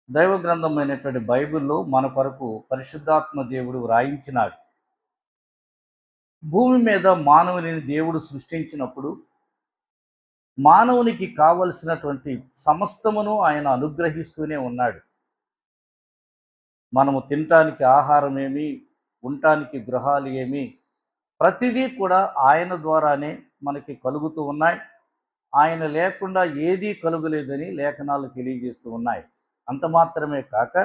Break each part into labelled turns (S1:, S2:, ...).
S1: దైవ గ్రంథమైనటువంటి బైబిల్లో మన కొరకు పరిశుద్ధాత్మ దేవుడు వ్రాయించినాడు. భూమి మీద మానవుని దేవుడు సృష్టించినప్పుడు మానవునికి కావలసినటువంటి సమస్తమును ఆయన అనుగ్రహిస్తూనే ఉన్నాడు. మనము తినటానికి ఆహారం ఏమి, ఉండటానికి గృహాలు ఏమి, ప్రతిదీ కూడా ఆయన ద్వారానే మనకి కలుగుతూ ఉన్నాయి. ఆయన లేకుండా ఏదీ కలుగలేదని లేఖనాలు తెలియజేస్తూ ఉన్నాయి. అంత మాత్రమే కాక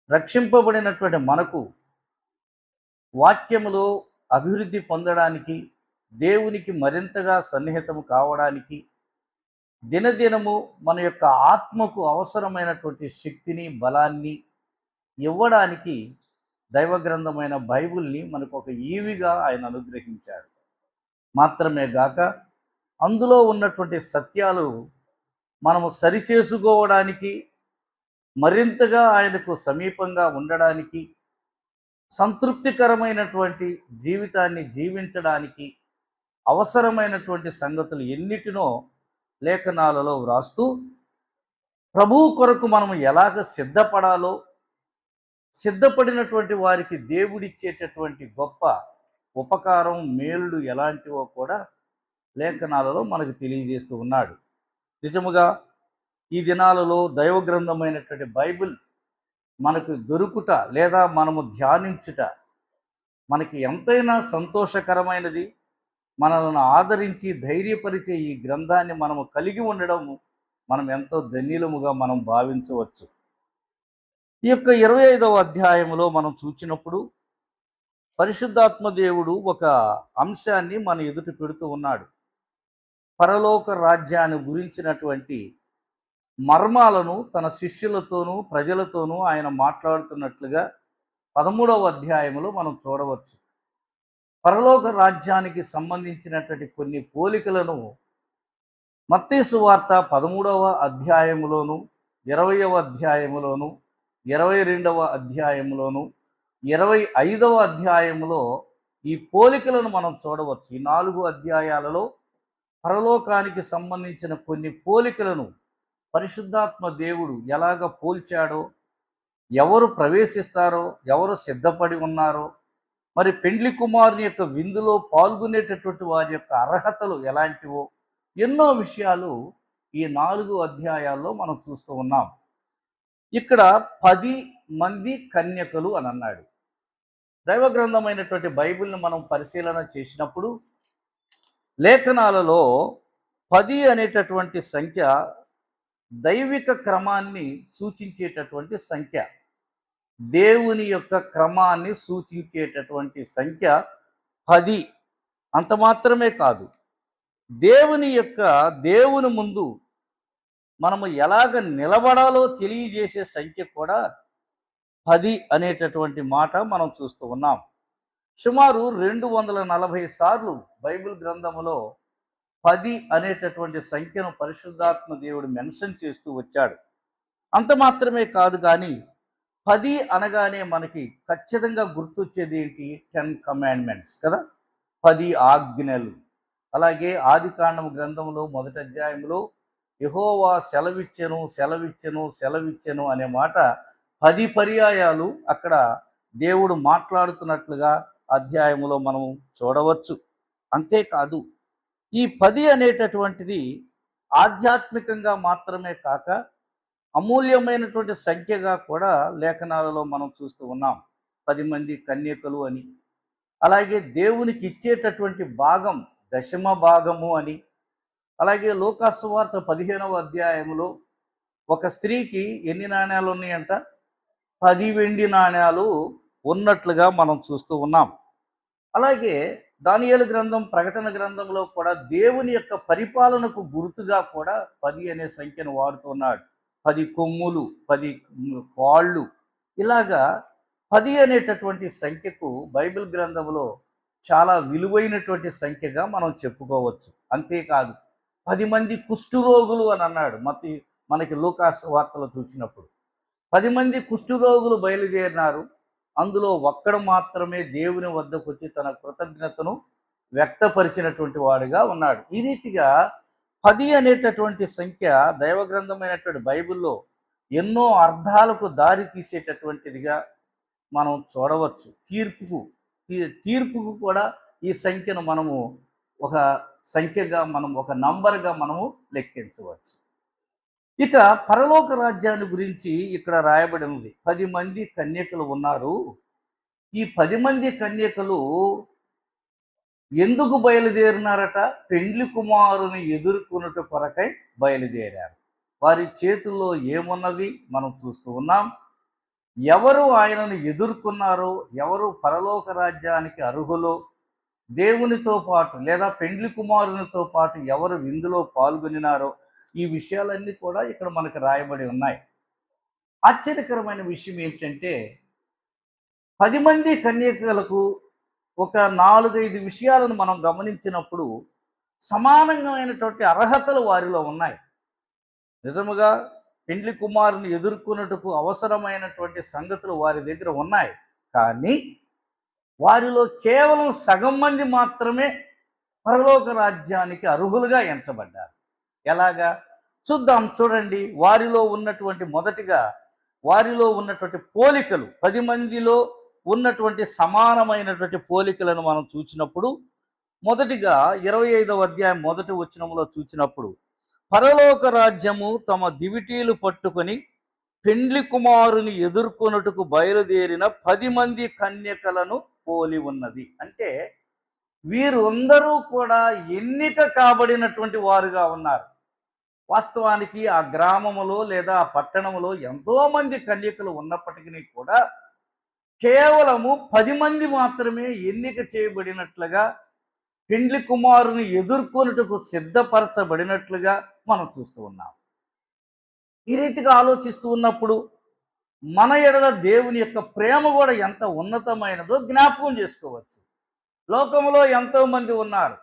S1: రక్షింపబడినటువంటి మనకు వాక్యములో అభివృద్ధి పొందడానికి, దేవునికి మరింతగా సన్నిహితము కావడానికి, దినదినము మన యొక్క ఆత్మకు అవసరమైనటువంటి శక్తిని, బలాన్ని ఇవ్వడానికి దైవ గ్రంథమైన బైబిల్ని మనకు ఒక ఈవిగా ఆయన అనుగ్రహించాడు. మాత్రమే గాక అందులో ఉన్నటువంటి సత్యాలు మనము సరిచేసుకోవడానికి, మరింతగా ఆయనకు సమీపంగా ఉండడానికి, సంతృప్తికరమైనటువంటి జీవితాన్ని జీవించడానికి అవసరమైనటువంటి సంగతులు ఎన్నిటినో లేఖనాలలో వ్రాస్తూ, ప్రభువు కొరకు మనం ఎలాగ సిద్ధపడాలో, సిద్ధపడినటువంటి వారికి దేవుడిచ్చేటటువంటి గొప్ప ఉపకారం, మేలులు ఎలాంటివో కూడా లేఖనాలలో మనకు తెలియజేస్తూ ఉన్నాడు. నిజముగా ఈ దినాలలో దైవ గ్రంథమైనటువంటి బైబిల్ మనకు దొరుకుట లేదా మనము ధ్యానించుట మనకి ఎంతైనా సంతోషకరమైనది. మనల్ని ఆదరించి ధైర్యపరిచే ఈ గ్రంథాన్ని మనము కలిగి ఉండడం మనం ఎంతో ధన్యులముగా మనం భావించవచ్చు. ఈ యొక్క 25వ అధ్యాయంలో మనం చూచినప్పుడు పరిశుద్ధాత్మ దేవుడు ఒక అంశాన్ని మన ఎదుట పెడుతూ ఉన్నాడు. పరలోక రాజ్యాన్ని గురించినటువంటి మర్మాలను తన శిష్యులతోనూ ప్రజలతోనూ ఆయన మాట్లాడుతున్నట్లుగా 13వ అధ్యాయంలో మనం చూడవచ్చు. పరలోక రాజ్యానికి సంబంధించినటువంటి కొన్ని పోలికలను మత్తయి సువార్త 13వ అధ్యాయంలోను, 20వ అధ్యాయంలోను, 22వ అధ్యాయంలోను, 25వ అధ్యాయంలో ఈ పోలికలను మనం చూడవచ్చు. ఈ 4 అధ్యాయాలలో పరలోకానికి సంబంధించిన కొన్ని పోలికలను పరిశుద్ధాత్మ దేవుడు ఎలాగ పోల్చాడో, ఎవరు ప్రవేశిస్తారో, ఎవరు సిద్ధపడి ఉన్నారో, మరి పెండ్లి కుమారుని యొక్క విందులో పాల్గొనేటటువంటి వారి యొక్క అర్హతలు ఎలాంటివో, ఎన్నో విషయాలు ఈ 4 అధ్యాయాల్లో మనం చూస్తూ ఉన్నాం. ఇక్కడ 10 మంది కన్యకలు అని అన్నాడు. దైవ గ్రంథమైనటువంటి బైబిల్ని మనం పరిశీలన చేసినప్పుడు లేఖనాలలో 10 అనేటటువంటి సంఖ్య దైవిక క్రమాన్ని సూచించేటటువంటి సంఖ్య. దేవుని యొక్క క్రమాన్ని సూచించేటటువంటి సంఖ్య 10. అంత మాత్రమే కాదు, దేవుని ముందు మనము ఎలాగ నిలబడాలో తెలియజేసే సంఖ్య కూడా 10 అనేటటువంటి మాట మనం చూస్తూ ఉన్నాం. సుమారు 240 సార్లు బైబిల్ గ్రంథములో 10 అనేటటువంటి సంఖ్యను పరిశుద్ధాత్మ దేవుడు మెన్షన్ చేస్తూ వచ్చాడు. అంత మాత్రమే కాదు కానీ 10 అనగానే మనకి ఖచ్చితంగా గుర్తొచ్చేది ఏంటి? 10 కమాండ్మెంట్స్ కదా, 10 ఆజ్ఞలు. అలాగే ఆదికాండం గ్రంథంలో మొదటి అధ్యాయంలో యెహోవా సెలవిచ్చెను సెలవిచ్చెను సెలవిచ్చెను అనే మాట 10 పర్యాయాలు అక్కడ దేవుడు మాట్లాడుతున్నట్లుగా అధ్యాయములో మనం చూడవచ్చు. అంతేకాదు, ఈ 10 అనేటటువంటిది ఆధ్యాత్మికంగా మాత్రమే కాక అమూల్యమైనటువంటి సంఖ్యగా కూడా లేఖనాలలో మనం చూస్తూ ఉన్నాం. 10 మంది కన్యకలు అని, అలాగే దేవునికి ఇచ్చేటటువంటి భాగం దశమ భాగము అని, అలాగే లూకా సువార్త 15వ అధ్యాయంలో ఒక స్త్రీకి ఎన్ని నాణ్యాలు ఉన్నాయంట? 10 వెండి నాణ్యాలు ఉన్నట్లుగా మనం చూస్తూ ఉన్నాం. అలాగే దానియేలు గ్రంథం, ప్రకటన గ్రంథంలో కూడా దేవుని యొక్క పరిపాలనకు గుర్తుగా కూడా 10 అనే సంఖ్యను వాడుతున్నాడు. 10 కొమ్ములు, 10 కాళ్ళు, ఇలాగా 10 అనేటటువంటి సంఖ్యకు బైబిల్ గ్రంథంలో చాలా విలువైనటువంటి సంఖ్యగా మనం చెప్పుకోవచ్చు. అంతేకాదు, 10 మంది కుష్ఠరోగులు అని అన్నాడు మనకి లూకా వార్తలో చూసినప్పుడు. 10 మంది కుష్ఠరోగులు బయలుదేరినారు. అందులో ఒక్కడు మాత్రమే దేవుని వద్దకు వచ్చి తన కృతజ్ఞతను వ్యక్తపరిచినటువంటి వాడుగా ఉన్నాడు. ఈ రీతిగా 10 అనేటటువంటి సంఖ్య దైవ గ్రంథమైనటువంటి బైబిల్లో ఎన్నో అర్థాలకు దారి తీసేటటువంటిదిగా మనం చూడవచ్చు. తీర్పుకు కూడా ఈ సంఖ్యను మనము ఒక సంఖ్యగా, మనం ఒక నంబర్‌గా మనము లెక్కించవచ్చు. ఇక పరలోక రాజ్యాన్ని గురించి ఇక్కడ రాయబడి ఉంది. 10 మంది కన్యకలు ఉన్నారు. ఈ 10 మంది కన్యకలు ఎందుకు బయలుదేరినారట? పెండ్లి కుమారుని ఎదుర్కొనుట కొరకై బయలుదేరారు. వారి చేతుల్లో ఏమున్నది మనం చూస్తూ ఉన్నాం. ఎవరు ఆయనను ఎదుర్కొన్నారో, ఎవరు పరలోక రాజ్యానికి అర్హులో, దేవునితో పాటు లేదా పెండ్లి కుమారునితో పాటు ఎవరు విందులో పాల్గొనినారో, ఈ విషయాలన్నీ కూడా ఇక్కడ మనకు రాయబడి ఉన్నాయి. ఆశ్చర్యకరమైన విషయం ఏంటంటే 10 మంది కన్యకలకు ఒక 4, 5 విషయాలను మనం గమనించినప్పుడు సమానమైనటువంటి అర్హతలు వారిలో ఉన్నాయి. నిజముగా పెండ్లి కుమారుని ఎదుర్కొనుటకు అవసరమైనటువంటి సంగతులు వారి దగ్గర ఉన్నాయి. కానీ వారిలో కేవలం సగం మంది మాత్రమే పరలోక రాజ్యానికి అర్హులుగా ఎంచబడ్డారు. ఎలాగా చూద్దాం. చూడండి, వారిలో ఉన్నటువంటి పోలికలు, 10 మందిలో ఉన్నటువంటి సమానమైనటువంటి పోలికలను మనం చూసినప్పుడు, మొదటిగా 25వ అధ్యాయం మొదటి వచనంలో చూసినప్పుడు, పరలోక రాజ్యము తమ దివిటీలు పట్టుకొని పెండ్లి కుమారుని ఎదుర్కొనుటకు బయలుదేరిన 10 మంది కన్యకలను పోలి ఉన్నది. అంటే వీరందరూ కూడా ఎన్నిక కాబడినటువంటి వారుగా ఉన్నారు. వాస్తవానికి ఆ గ్రామములో లేదా ఆ పట్టణములో ఎంతో మంది కన్యకలు ఉన్నప్పటికీ కూడా కేవలము 10 మంది మాత్రమే ఎన్నిక చేయబడినట్లుగా, పెండ్లి కుమారుని ఎదుర్కొనుటకు సిద్ధపరచబడినట్లుగా మనం చూస్తూ ఉన్నాం. ఈ రీతిగా ఆలోచిస్తూ ఉన్నప్పుడు మన ఎడల దేవుని యొక్క ప్రేమ కూడా ఎంత ఉన్నతమైనదో జ్ఞాపకం చేసుకోవచ్చు. లోకములో ఎంతో మంది ఉన్నారు.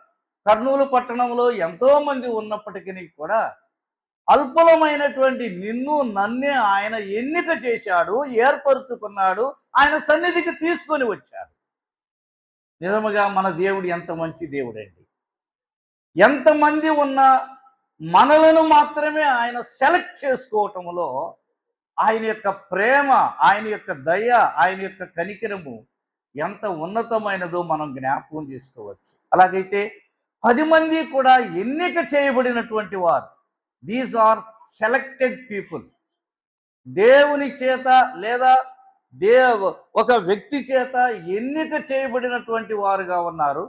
S1: కర్నూలు పట్టణంలో ఎంతో మంది ఉన్నప్పటికీ కూడా అల్పలమైనటువంటి నిన్ను నన్నే ఆయన ఎన్నిక చేశాడు, ఏర్పరుచుకున్నాడు, ఆయన సన్నిధికి తీసుకొని వచ్చాడు. నిజముగా మన దేవుడు ఎంత మంచి దేవుడండి. ఎంతమంది ఉన్నా మనలను మాత్రమే ఆయన సెలెక్ట్ చేసుకోవటంలో ఆయన యొక్క ప్రేమ, ఆయన యొక్క దయ, ఆయన యొక్క కనికరము ఎంత ఉన్నతమైనదో మనం జ్ఞాపకం చేసుకోవచ్చు. అలాగైతే 10 మంది కూడా ఎన్నిక చేయబడినటువంటి వారు. These are selected people. దేవుని చేత లేదా ఒక వ్యక్తి చేత ఎన్నిక చేయబడినటువంటి వారుగా ఉన్నారు.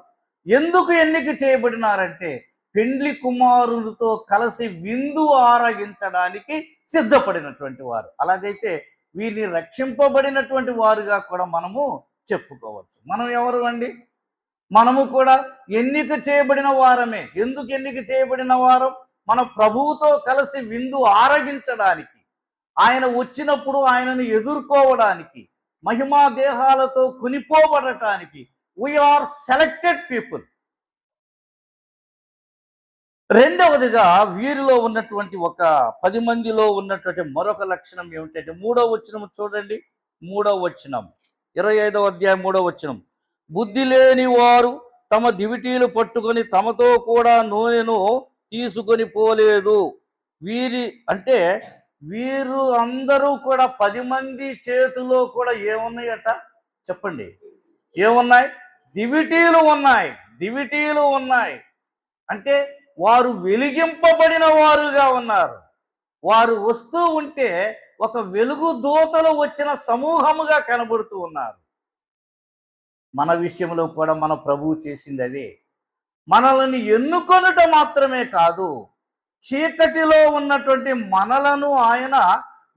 S1: ఎందుకు ఎన్నిక చేయబడినారంటే పెండ్లి కుమారునితో కలిసి విందు ఆరగించడానికి సిద్ధపడినటువంటి వారు. అలాగైతే వీరిని రక్షింపబడినటువంటి వారుగా కూడా మనము చెప్పుకోవచ్చు. మనం ఎవరు అండి? మనము కూడా ఎన్నిక చేయబడిన వారమే. ఎందుకు ఎన్నిక చేయబడిన వారం? మన ప్రభువుతో కలిసి విందు ఆరగించడానికి, ఆయన వచ్చినప్పుడు ఆయనను ఎదుర్కోవడానికి, మహిమా దేహాలతో కొనిపోబడటానికి వీఆర్ సెలెక్టెడ్ పీపుల్. రెండవదిగా వీరిలో ఉన్నటువంటి ఒక 10 మందిలో ఉన్నటువంటి మరొక లక్షణం ఏమిటంటే 3వ వచనం చూడండి. 3వ వచనం, 25వ అధ్యాయం 3వ వచనం. బుద్ధి లేని వారు తమ దివిటీలు పట్టుకొని తమతో కూడా నూనెను తీసుకొని పోలేదు. వీరు అందరూ కూడా 10 మంది చేతిలో కూడా ఏమున్నాయట చెప్పండి? ఏమున్నాయి? దివిటీలు ఉన్నాయి. దివిటీలు ఉన్నాయి అంటే వారు వెలిగింపబడిన వారుగా ఉన్నారు. వారు వస్తూ ఉంటే ఒక వెలుగు దూతలు వచ్చిన సమూహముగా కనబడుతూ ఉన్నారు. మన విషయంలో కూడా మన ప్రభువు చేసింది అదే. మనల్ని ఎన్నుకొనుట మాత్రమే కాదు, చీకటిలో ఉన్నటువంటి మనలను ఆయన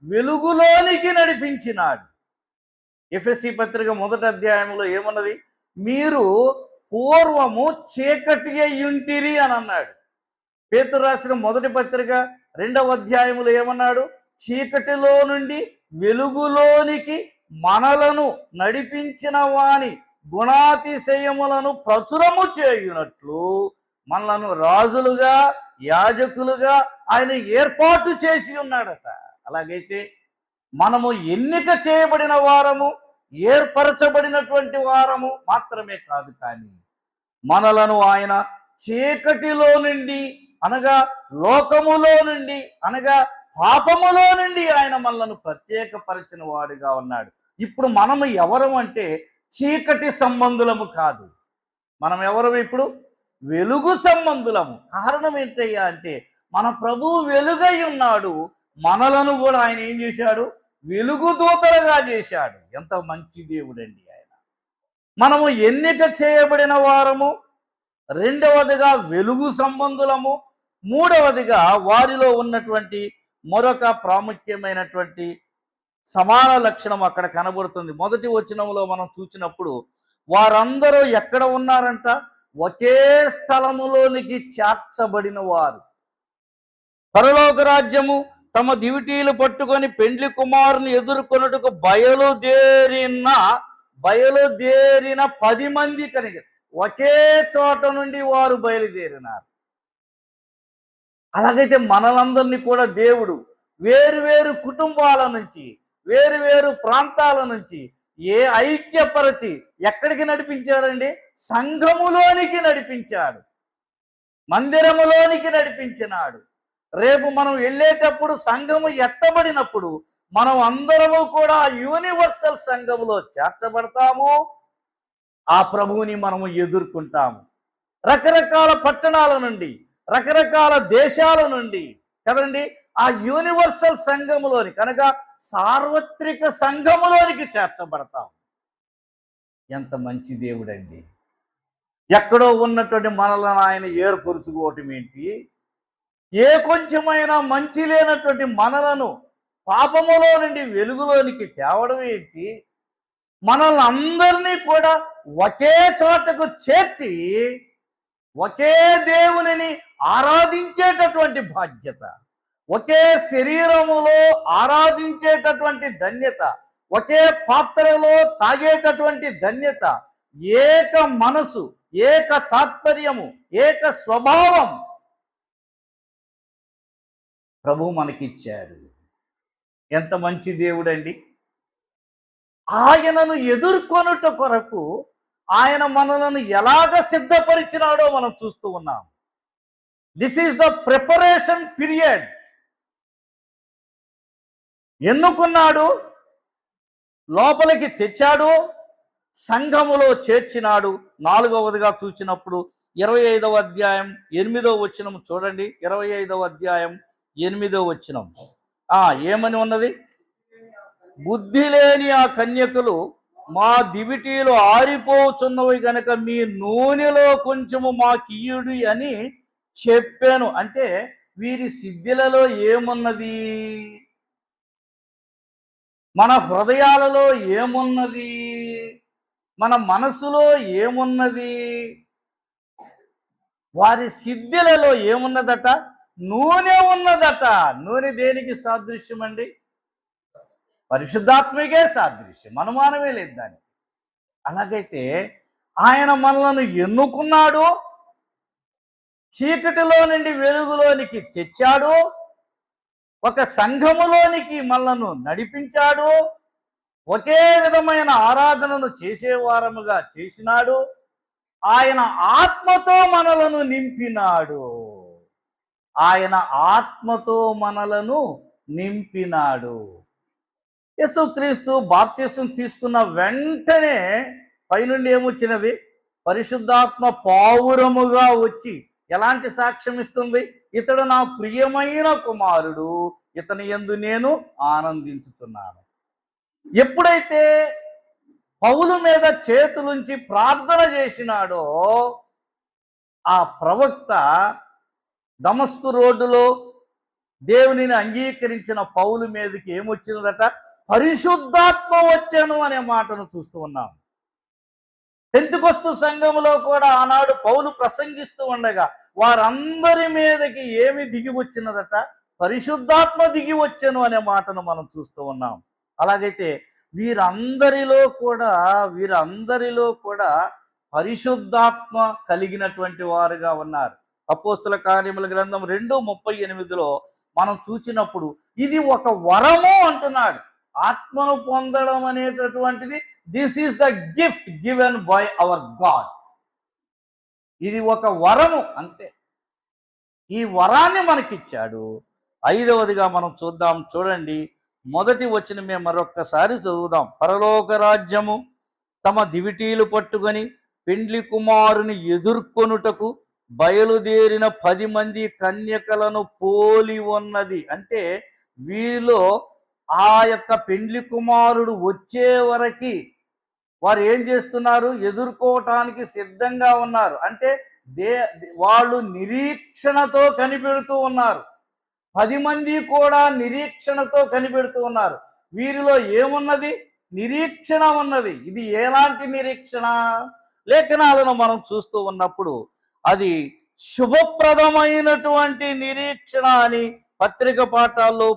S1: వెలుగులోనికి నడిపించినాడు. ఎఫెసీ పత్రిక 1వ అధ్యాయంలో ఏమన్నది? మీరు పూర్వము చీకటి అయ్యుంటిరి అని అన్నాడు. పేతురు రాసిన 1వ పత్రిక 2వ అధ్యాయంలో ఏమన్నాడు? చీకటిలో నుండి వెలుగులోనికి మనలను నడిపించిన వాని గుణాతిశయములను ప్రచురము చేయునట్లు మనలను రాజులుగా, యాజకులుగా ఆయన ఏర్పాటు చేసి ఉన్నాడట. అలాగైతే మనము ఎన్నిక చేయబడిన వారము, ఏర్పరచబడినటువంటి వారము మాత్రమే కాదు, కానీ మనలను ఆయన చీకటిలో నుండి అనగా లోకములో నుండి అనగా పాపములో నుండి ఆయన మనలను ప్రత్యేకపరిచిన వాడుగా ఉన్నాడు. ఇప్పుడు మనము ఎవరం అంటే చీకటి సంబంధులము కాదు. మనం ఎవరం ఇప్పుడు? వెలుగు సంబంధులము. కారణం ఏంటయ్యా అంటే మన ప్రభువు వెలుగై ఉన్నాడు. మనలను కూడా ఆయన ఏం చేశాడు? వెలుగు దూతలుగా చేశాడు. ఎంత మంచి దేవుడండి ఆయన. మనము ఎన్నిక చేయబడిన వారము, రెండవదిగా వెలుగు సంబంధులము, మూడవదిగా వారిలో ఉన్నటువంటి మరొక ప్రాముఖ్యమైనటువంటి సమాన లక్షణం అక్కడ కనబడుతుంది. మొదటి వచనంలో మనం చూసినప్పుడు వారందరూ ఎక్కడ ఉన్నారంట? ఒకే స్థలములోనికి చేర్చబడిన వారు. పరలోక రాజ్యము తమ దివిటీలు పట్టుకొని పెండ్లి కుమారుని ఎదుర్కొనుటకు బయలుదేరిన 10 మంది కనుక ఒకే చోట నుండి వారు బయలుదేరినారు. అలాగైతే మనలందరినీ కూడా దేవుడు వేరు కుటుంబాల నుంచి, వేరు ప్రాంతాల నుంచి ఐక్యపరచి ఎక్కడికి నడిపించాడండి? సంఘములోనికి నడిపించాడు, మందిరములోనికి నడిపించినాడు. రేపు మనం వెళ్ళేటప్పుడు సంఘము ఎత్తబడినప్పుడు మనం అందరము కూడా యూనివర్సల్ సంఘములో చేర్చబడతాము. ఆ ప్రభువుని మనము ఎదుర్కొంటాము. రకరకాల పట్టణాల నుండి, రకరకాల దేశాల నుండి కదండి ఆ యూనివర్సల్ సంఘములోని, కనుక సార్వత్రిక సంఘములోనికి చేర్చబడతాం. ఎంత మంచి దేవుడండి. ఎక్కడో ఉన్నటువంటి మనలను ఆయన ఏర్పరుచుకోవటం ఏంటి? ఏ కొంచెమైనా మంచి లేనటువంటి మనలను పాపములో నుండి వెలుగులోనికి తేవడం ఏంటి? మనల్ని అందరినీ కూడా ఒకే చోటకు చేర్చి ఒకే దేవునిని ఆరాధించేటటువంటి బాధ్యత, ఒకే శరీరములో ఆరాధించేటటువంటి ధన్యత, ఒకే పాత్రలో తాగేటటువంటి ధన్యత, ఏక మనసు, ఏక తాత్పర్యము, ఏక స్వభావం ప్రభు మనకిచ్చాడు. ఎంత మంచి దేవుడండి. ఆయనను ఎదుర్కొనుట కొరకు ఆయన మనలను ఎలాగ సిద్ధపరిచినాడో మనం చూస్తూ ఉన్నాం. This is the preparation period. ఎన్నుకున్నాడు, లోపలికి తెచ్చాడు, సంఘములో చేర్చినాడు. 4వదిగా చూసినప్పుడు 25వ అధ్యాయం 8వ వచనం చూడండి. 25వ అధ్యాయం 8వ వచనం ఏమని ఉన్నది? బుద్ధి లేని ఆ కన్యకలు మా దివిటీలు ఆరిపోచున్నవి గనక మీ నూనెలో కొంచెము మాకియ్యుడి అని చెప్పాను. అంటే వీరి సిద్ధులలో ఏమున్నది? మన హృదయాలలో ఏమున్నది? మన మనసులో ఏమున్నది? వారి సిద్ధులలో ఏమున్నదట? నూనె ఉన్నదట. నూనె దేనికి సాదృశ్యం అండి? పరిశుద్ధాత్మకే సాదృశ్యం, అనుమానమే లేదు దానికి. అలాగైతే ఆయన మనలను ఎన్నుకున్నాడు, చీకటిలో నుండి వెలుగులోనికి తెచ్చాడు, ఒక సంఘములోనికి మనలను నడిపించాడు, ఒకే విధమైన ఆరాధనను చేసేవారముగా చేసినాడు. ఆయన ఆత్మతో మనలను నింపినాడు. ఆయన ఆత్మతో మనలను నింపినాడు. యేసుక్రీస్తు బాప్తిసం తీసుకున్న వెంటనే పైనుండి ఏమొచ్చినది? పరిశుద్ధాత్మ పావురముగా వచ్చి ఎలాంటి సాక్ష్యం ఇస్తుంది? ఇతడు నా ప్రియమైన కుమారుడు, ఇతని యందు నేను ఆనందించుతున్నాను. ఎప్పుడైతే పౌలు మీద చేతులుంచి ప్రార్థన చేసినాడో ఆ ప్రవక్త దమస్కు రోడ్డులో దేవునిని అంగీకరించిన పౌలు మీదకి ఏమొచ్చినదట? పరిశుద్ధాత్మ వచ్చాను అనే మాటను చూస్తూ ఉన్నాం. పెంతెకొస్తు సంఘములో కూడా ఆనాడు పౌలు ప్రసంగిస్తూ ఉండగా వారందరి మీదకి ఏమి దిగి వచ్చినదట? పరిశుద్ధాత్మ దిగి వచ్చాను అనే మాటను మనం చూస్తూ ఉన్నాం. అలాగైతే వీరందరిలో కూడా పరిశుద్ధాత్మ కలిగినటువంటి వారుగా ఉన్నారు. అపోస్తల కార్యముల గ్రంథం 2:38లో మనం చూచినప్పుడు ఇది ఒక వరము అంటున్నాడు. ఆత్మను పొందడం అనేటటువంటిది this is the gift given by our God. ఇది ఒక వరము అంతే. ఈ వరాన్ని మనకిచ్చాడు. ఐదవదిగా మనం చూద్దాం, చూడండి. మొదటి వచనమే మరొక్కసారి చదువుదాం. పరలోక రాజ్యము తమ దివిటీలు పట్టుకొని పెండ్లి కుమారుని ఎదుర్కొనుటకు బయలుదేరిన 10 మంది కన్యకలను పోలి ఉన్నది. అంటే వీరిలో ఆ యొక్క పెండ్లి కుమారుడు వచ్చే వరకి వారు ఏం చేస్తున్నారు? ఎదుర్కోవటానికి సిద్ధంగా ఉన్నారు. అంటే దే వాళ్ళు నిరీక్షణతో కనిపెడుతూ ఉన్నారు. 10 మంది కూడా నిరీక్షణతో కనిపెడుతూ ఉన్నారు. వీరిలో ఏమున్నది? నిరీక్షణ ఉన్నది. ఇది ఎలాంటి నిరీక్షణ? లేఖనాలను మనం చూస్తూ ఉన్నప్పుడు అది శుభప్రదమైనటువంటి నిరీక్షణ అని పత్రిక పాఠాల్లో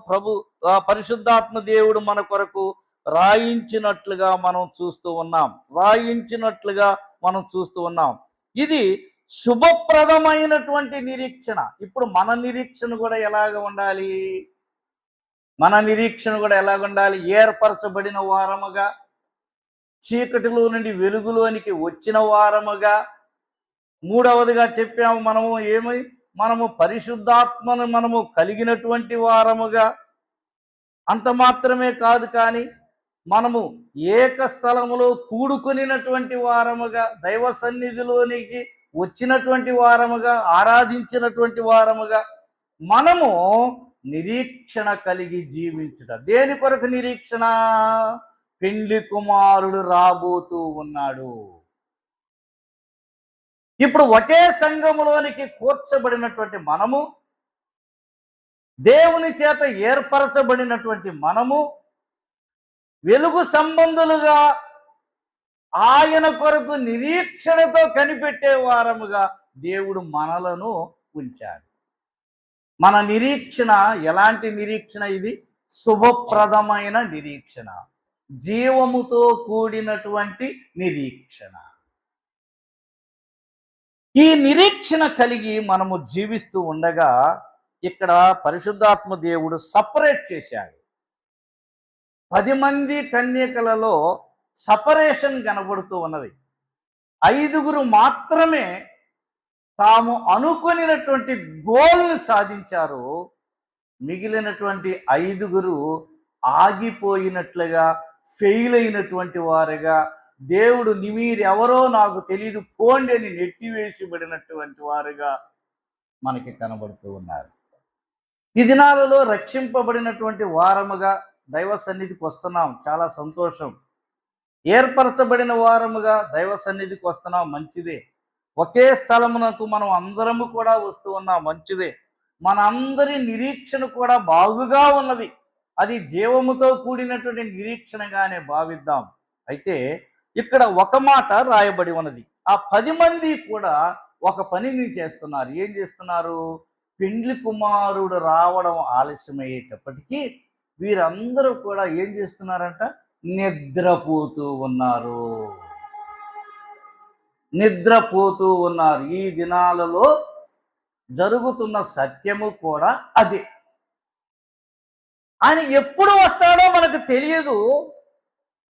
S1: పరిశుద్ధాత్మ దేవుడు మన కొరకు రాయించినట్లుగా మనం చూస్తూ ఉన్నాం. ఇది శుభప్రదమైనటువంటి నిరీక్షణ. ఇప్పుడు మన నిరీక్షణ కూడా ఎలాగ ఉండాలి? ఏర్పరచబడిన వారముగా, చీకటిలో నుండి వెలుగులోనికి వచ్చిన వారముగా. మూడవదిగా చెప్పాము మనము పరిశుద్ధాత్మను మనము కలిగినటువంటి వారముగా. అంత మాత్రమే కాదు, కానీ మనము ఏక స్థలములో కూడుకొనినటువంటి వారముగా, దైవ సన్నిధిలోనికి వచ్చినటువంటి వారముగా, ఆరాధించినటువంటి వారముగా మనము నిరీక్షణ కలిగి జీవించుట. దేని కొరకు నిరీక్షణ? పెండ్లి కుమారుడు రాబోతూ ఉన్నాడు. ఇప్పుడు ఒకే సంఘములోనికి కూర్చబడినటువంటి మనము, దేవుని చేత ఏర్పరచబడినటువంటి మనము, వెలుగు సంబంధులుగా ఆయన కొరకు నిరీక్షణతో కనిపెట్టే వారముగా దేవుడు మనలను ఉంచాడు. మన నిరీక్షణ ఎలాంటి నిరీక్షణ? ఇది శుభప్రదమైన నిరీక్షణ, జీవముతో కూడినటువంటి నిరీక్షణ. ఈ నిరీక్షణ కలిగి మనము జీవిస్తూ ఉండగా ఇక్కడ పరిశుద్ధాత్మ దేవుడు సపరేట్ చేశాడు. 10 మంది కన్యకలలో సపరేషన్ కనబడుతూ ఉన్నది. 5 మాత్రమే తాము అనుకొనినటువంటి గోల్ని సాధించారు. మిగిలినటువంటి 5 ఆగిపోయినట్లుగా, ఫెయిల్ అయినటువంటి వారుగా, దేవుడు మీరెవరో నాకు తెలియదు పోండి అని నెట్టివేసిబడినటువంటి వారుగా మనకి కనబడుతూ ఉన్నారు. ఈ దినాలలో రక్షింపబడినటువంటి వారముగా దైవ సన్నిధికి వస్తున్నాం, చాలా సంతోషం. ఏర్పరచబడిన వారముగా దైవ సన్నిధికి వస్తున్నాం, మంచిదే. ఒకే స్థలమునకు మనం అందరము కూడా వస్తూ ఉన్నాం, మంచిదే. మనందరి నిరీక్షణ కూడా బాగుగా ఉన్నది. అది జీవముతో కూడినటువంటి నిరీక్షణగానే భావిద్దాం. అయితే ఇక్కడ ఒక మాట రాయబడి ఉన్నది. ఆ 10 మంది కూడా ఒక పనిని చేస్తున్నారు. ఏం చేస్తున్నారు? పెండ్లి కుమారుడు రావడం ఆలస్యమయ్యేటప్పటికీ వీరందరూ కూడా ఏం చేస్తున్నారంట? నిద్రపోతూ ఉన్నారు. ఈ దినాలలో జరుగుతున్న సత్యము కూడా అదే. ఆయన ఎప్పుడు వస్తాడో మనకు తెలియదు.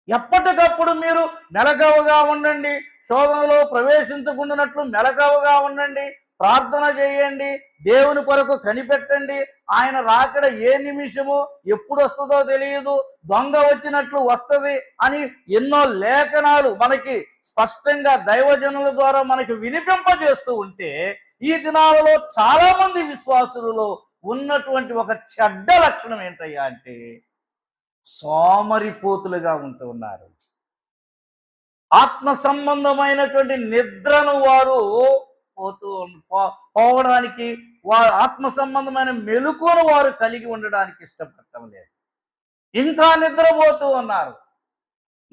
S1: ఎప్పటికప్పుడు మీరు మెలకువగా ఉండండి, శోధనలో ప్రవేశించకుండానట్లు మెలకువగా ఉండండి, ప్రార్థన చేయండి, దేవుని కొరకు కనిపెట్టండి. ఆయన రాకడ ఏ నిమిషము ఎప్పుడు వస్తుందో తెలియదు, దొంగ వచ్చినట్లు వస్తుంది అని ఎన్నో లేఖనాలు మనకి స్పష్టంగా దైవజనుల ద్వారా మనకి వినిపింపజేస్తూ ఉంటే, ఈ దినాలలో చాలా మంది విశ్వాసులలో ఉన్నటువంటి ఒక చెడ్డ లక్షణం ఏంటయ్యా అంటే సోమరిపోతులుగా ఉంటూ ఉన్నారు. ఆత్మ సంబంధమైనటువంటి నిద్రను వారు పోవడానికి, ఆత్మ సంబంధమైన మెలకువను వారు కలిగి ఉండడానికి ఇష్టపడటం లేదు. ఇంకా నిద్రపోతూ ఉన్నారు.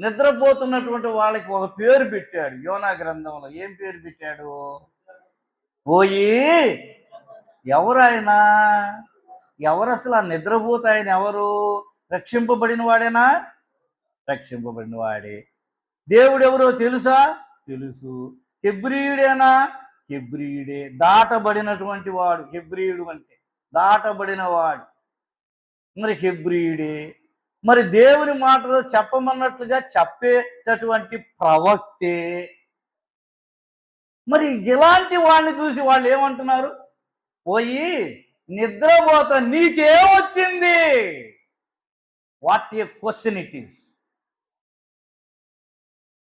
S1: నిద్రపోతున్నటువంటి వాళ్ళకి ఒక పేరు పెట్టాడు యోనా గ్రంథంలో. ఏం పేరు పెట్టాడు? పోయి ఎవరు ఆయన? ఎవరు అసలు ఆ నిద్రపోత ఆయన? ఎవరు? రక్షింపబడిన వాడేనా? రక్షింపబడిన వాడే. దేవుడు ఎవరో తెలుసా? తెలుసు. హెబ్రీయుడేనా? హెబ్రీయుడే. దాటబడినటువంటి వాడు. హెబ్రీయుడు అంటే దాటబడిన వాడు. మరి హెబ్రీయుడే. మరి దేవుని మాటలో చెప్పమన్నట్లుగా చెప్పేటటువంటి ప్రవక్తే. మరి ఇలాంటి వాడిని చూసి వాళ్ళు ఏమంటున్నారు? పోయి నిద్రపోతా నీకేమొచ్చింది? What a question it is.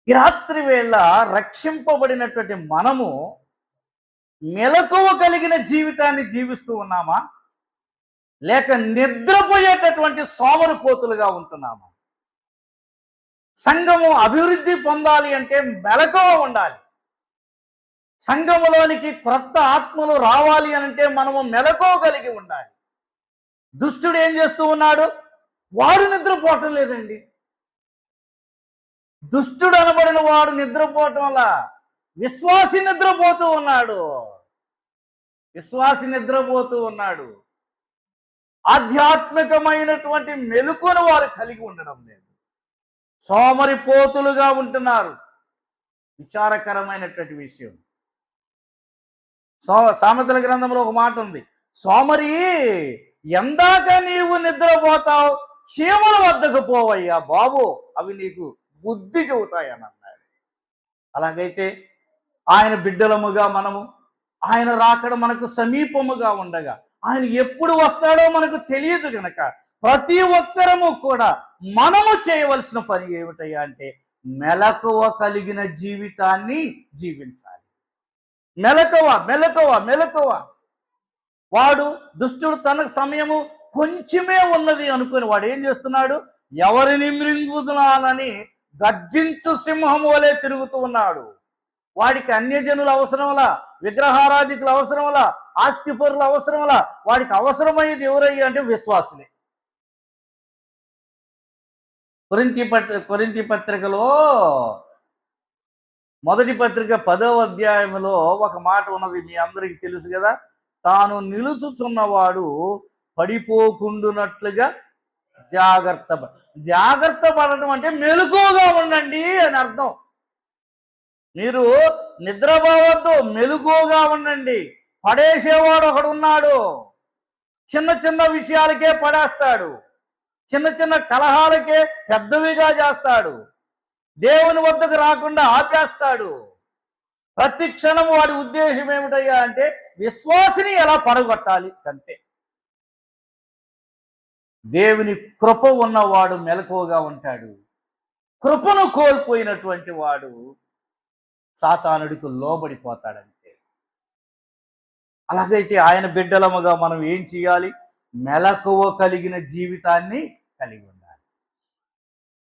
S1: ఈ రాత్రి వేళ రక్షింపబడినటువంటి మనము మెలకువ కలిగిన జీవితాన్ని జీవిస్తూ ఉన్నామా, లేక నిద్రపోయేటటువంటి సోమరిపోతులుగా ఉంటున్నామా? సంఘము అభివృద్ధి పొందాలి అంటే మెలకువ ఉండాలి. సంఘములోనికి క్రొత్త ఆత్మలు రావాలి అంటే మనము మెలకువ కలిగి ఉండాలి. దుష్టుడు ఏం చేస్తూ ఉన్నాడు? వాడు నిద్రపోవటం లేదండి. దుష్టుడు అనబడిన వాడు నిద్రపోవటం వల్ల విశ్వాసి నిద్రపోతూ ఉన్నాడు. విశ్వాసి నిద్రపోతూ ఉన్నాడు. ఆధ్యాత్మికమైనటువంటి మెలకువను వారు కలిగి ఉండడం లేదు. సోమరిపోతులుగా ఉంటున్నారు. విచారకరమైనటువంటి విషయం. సామెతల గ్రంథంలో ఒక మాట ఉంది, సోమరి ఎందాక నీవు నిద్రపోతావు, చీమల వద్దకు పోవయ్యా బాబు, అవి నీకు బుద్ధి చెబుతాయని అన్నాడు. అలాగైతే ఆయన బిడ్డలముగా మనము, ఆయన రాకడ మనకు సమీపముగా ఉండగా, ఆయన ఎప్పుడు వస్తాడో మనకు తెలియదు కనుక ప్రతి ఒక్కరము కూడా మనము చేయవలసిన పని ఏమిటయ్యా అంటే మెలకువ కలిగిన జీవితాన్ని జీవించాలి. మెలకువ మెలకువ మెలకువ. వాడు దుష్టుడు తన సమయము కొంచెమే ఉన్నది అనుకుని వాడు ఏం చేస్తున్నాడు? ఎవరిని మృంగుదునానని గర్జించు సింహము వలె తిరుగుతూ ఉన్నాడు. వాడికి అన్యజనుల అవసరంలా, విగ్రహారాధికుల అవసరంలా, ఆస్తిపరుల అవసరంలా, వాడికి అవసరమయ్యేది ఎవరయ్యా అంటే విశ్వాసులే. కొరింథీ పత్రికలో మొదటి పత్రిక 10వ అధ్యాయంలో ఒక మాట ఉన్నది, మీ అందరికీ తెలుసు కదా. తాను నిలుచుచున్నవాడు పడిపోకుండునట్లుగా జాగ్రత్త పడటం అంటే మెలకువగా ఉండండి అని అర్థం. మీరు నిద్రపోవద్దు, మెలకువగా ఉండండి. పడేసేవాడు ఒకడు ఉన్నాడు. చిన్న చిన్న విషయాలకే పడేస్తాడు. చిన్న చిన్న కలహాలకే పెద్దవిగా చేస్తాడు. దేవుని వద్దకు రాకుండా ఆపేస్తాడు. ప్రతి క్షణం వాడి ఉద్దేశం ఏమిటయ్యా అంటే విశ్వాసిని ఎలా పడగొట్టాలి అంతే. దేవుని కృప ఉన్నవాడు మెలకువగా ఉంటాడు. కృపను కోల్పోయినటువంటి వాడు సాతానుడికి లోబడిపోతాడంతే. అలాగైతే ఆయన బిడ్డలముగా మనం ఏం చేయాలి? మెలకువ కలిగిన జీవితాన్ని కలిగి ఉండాలి.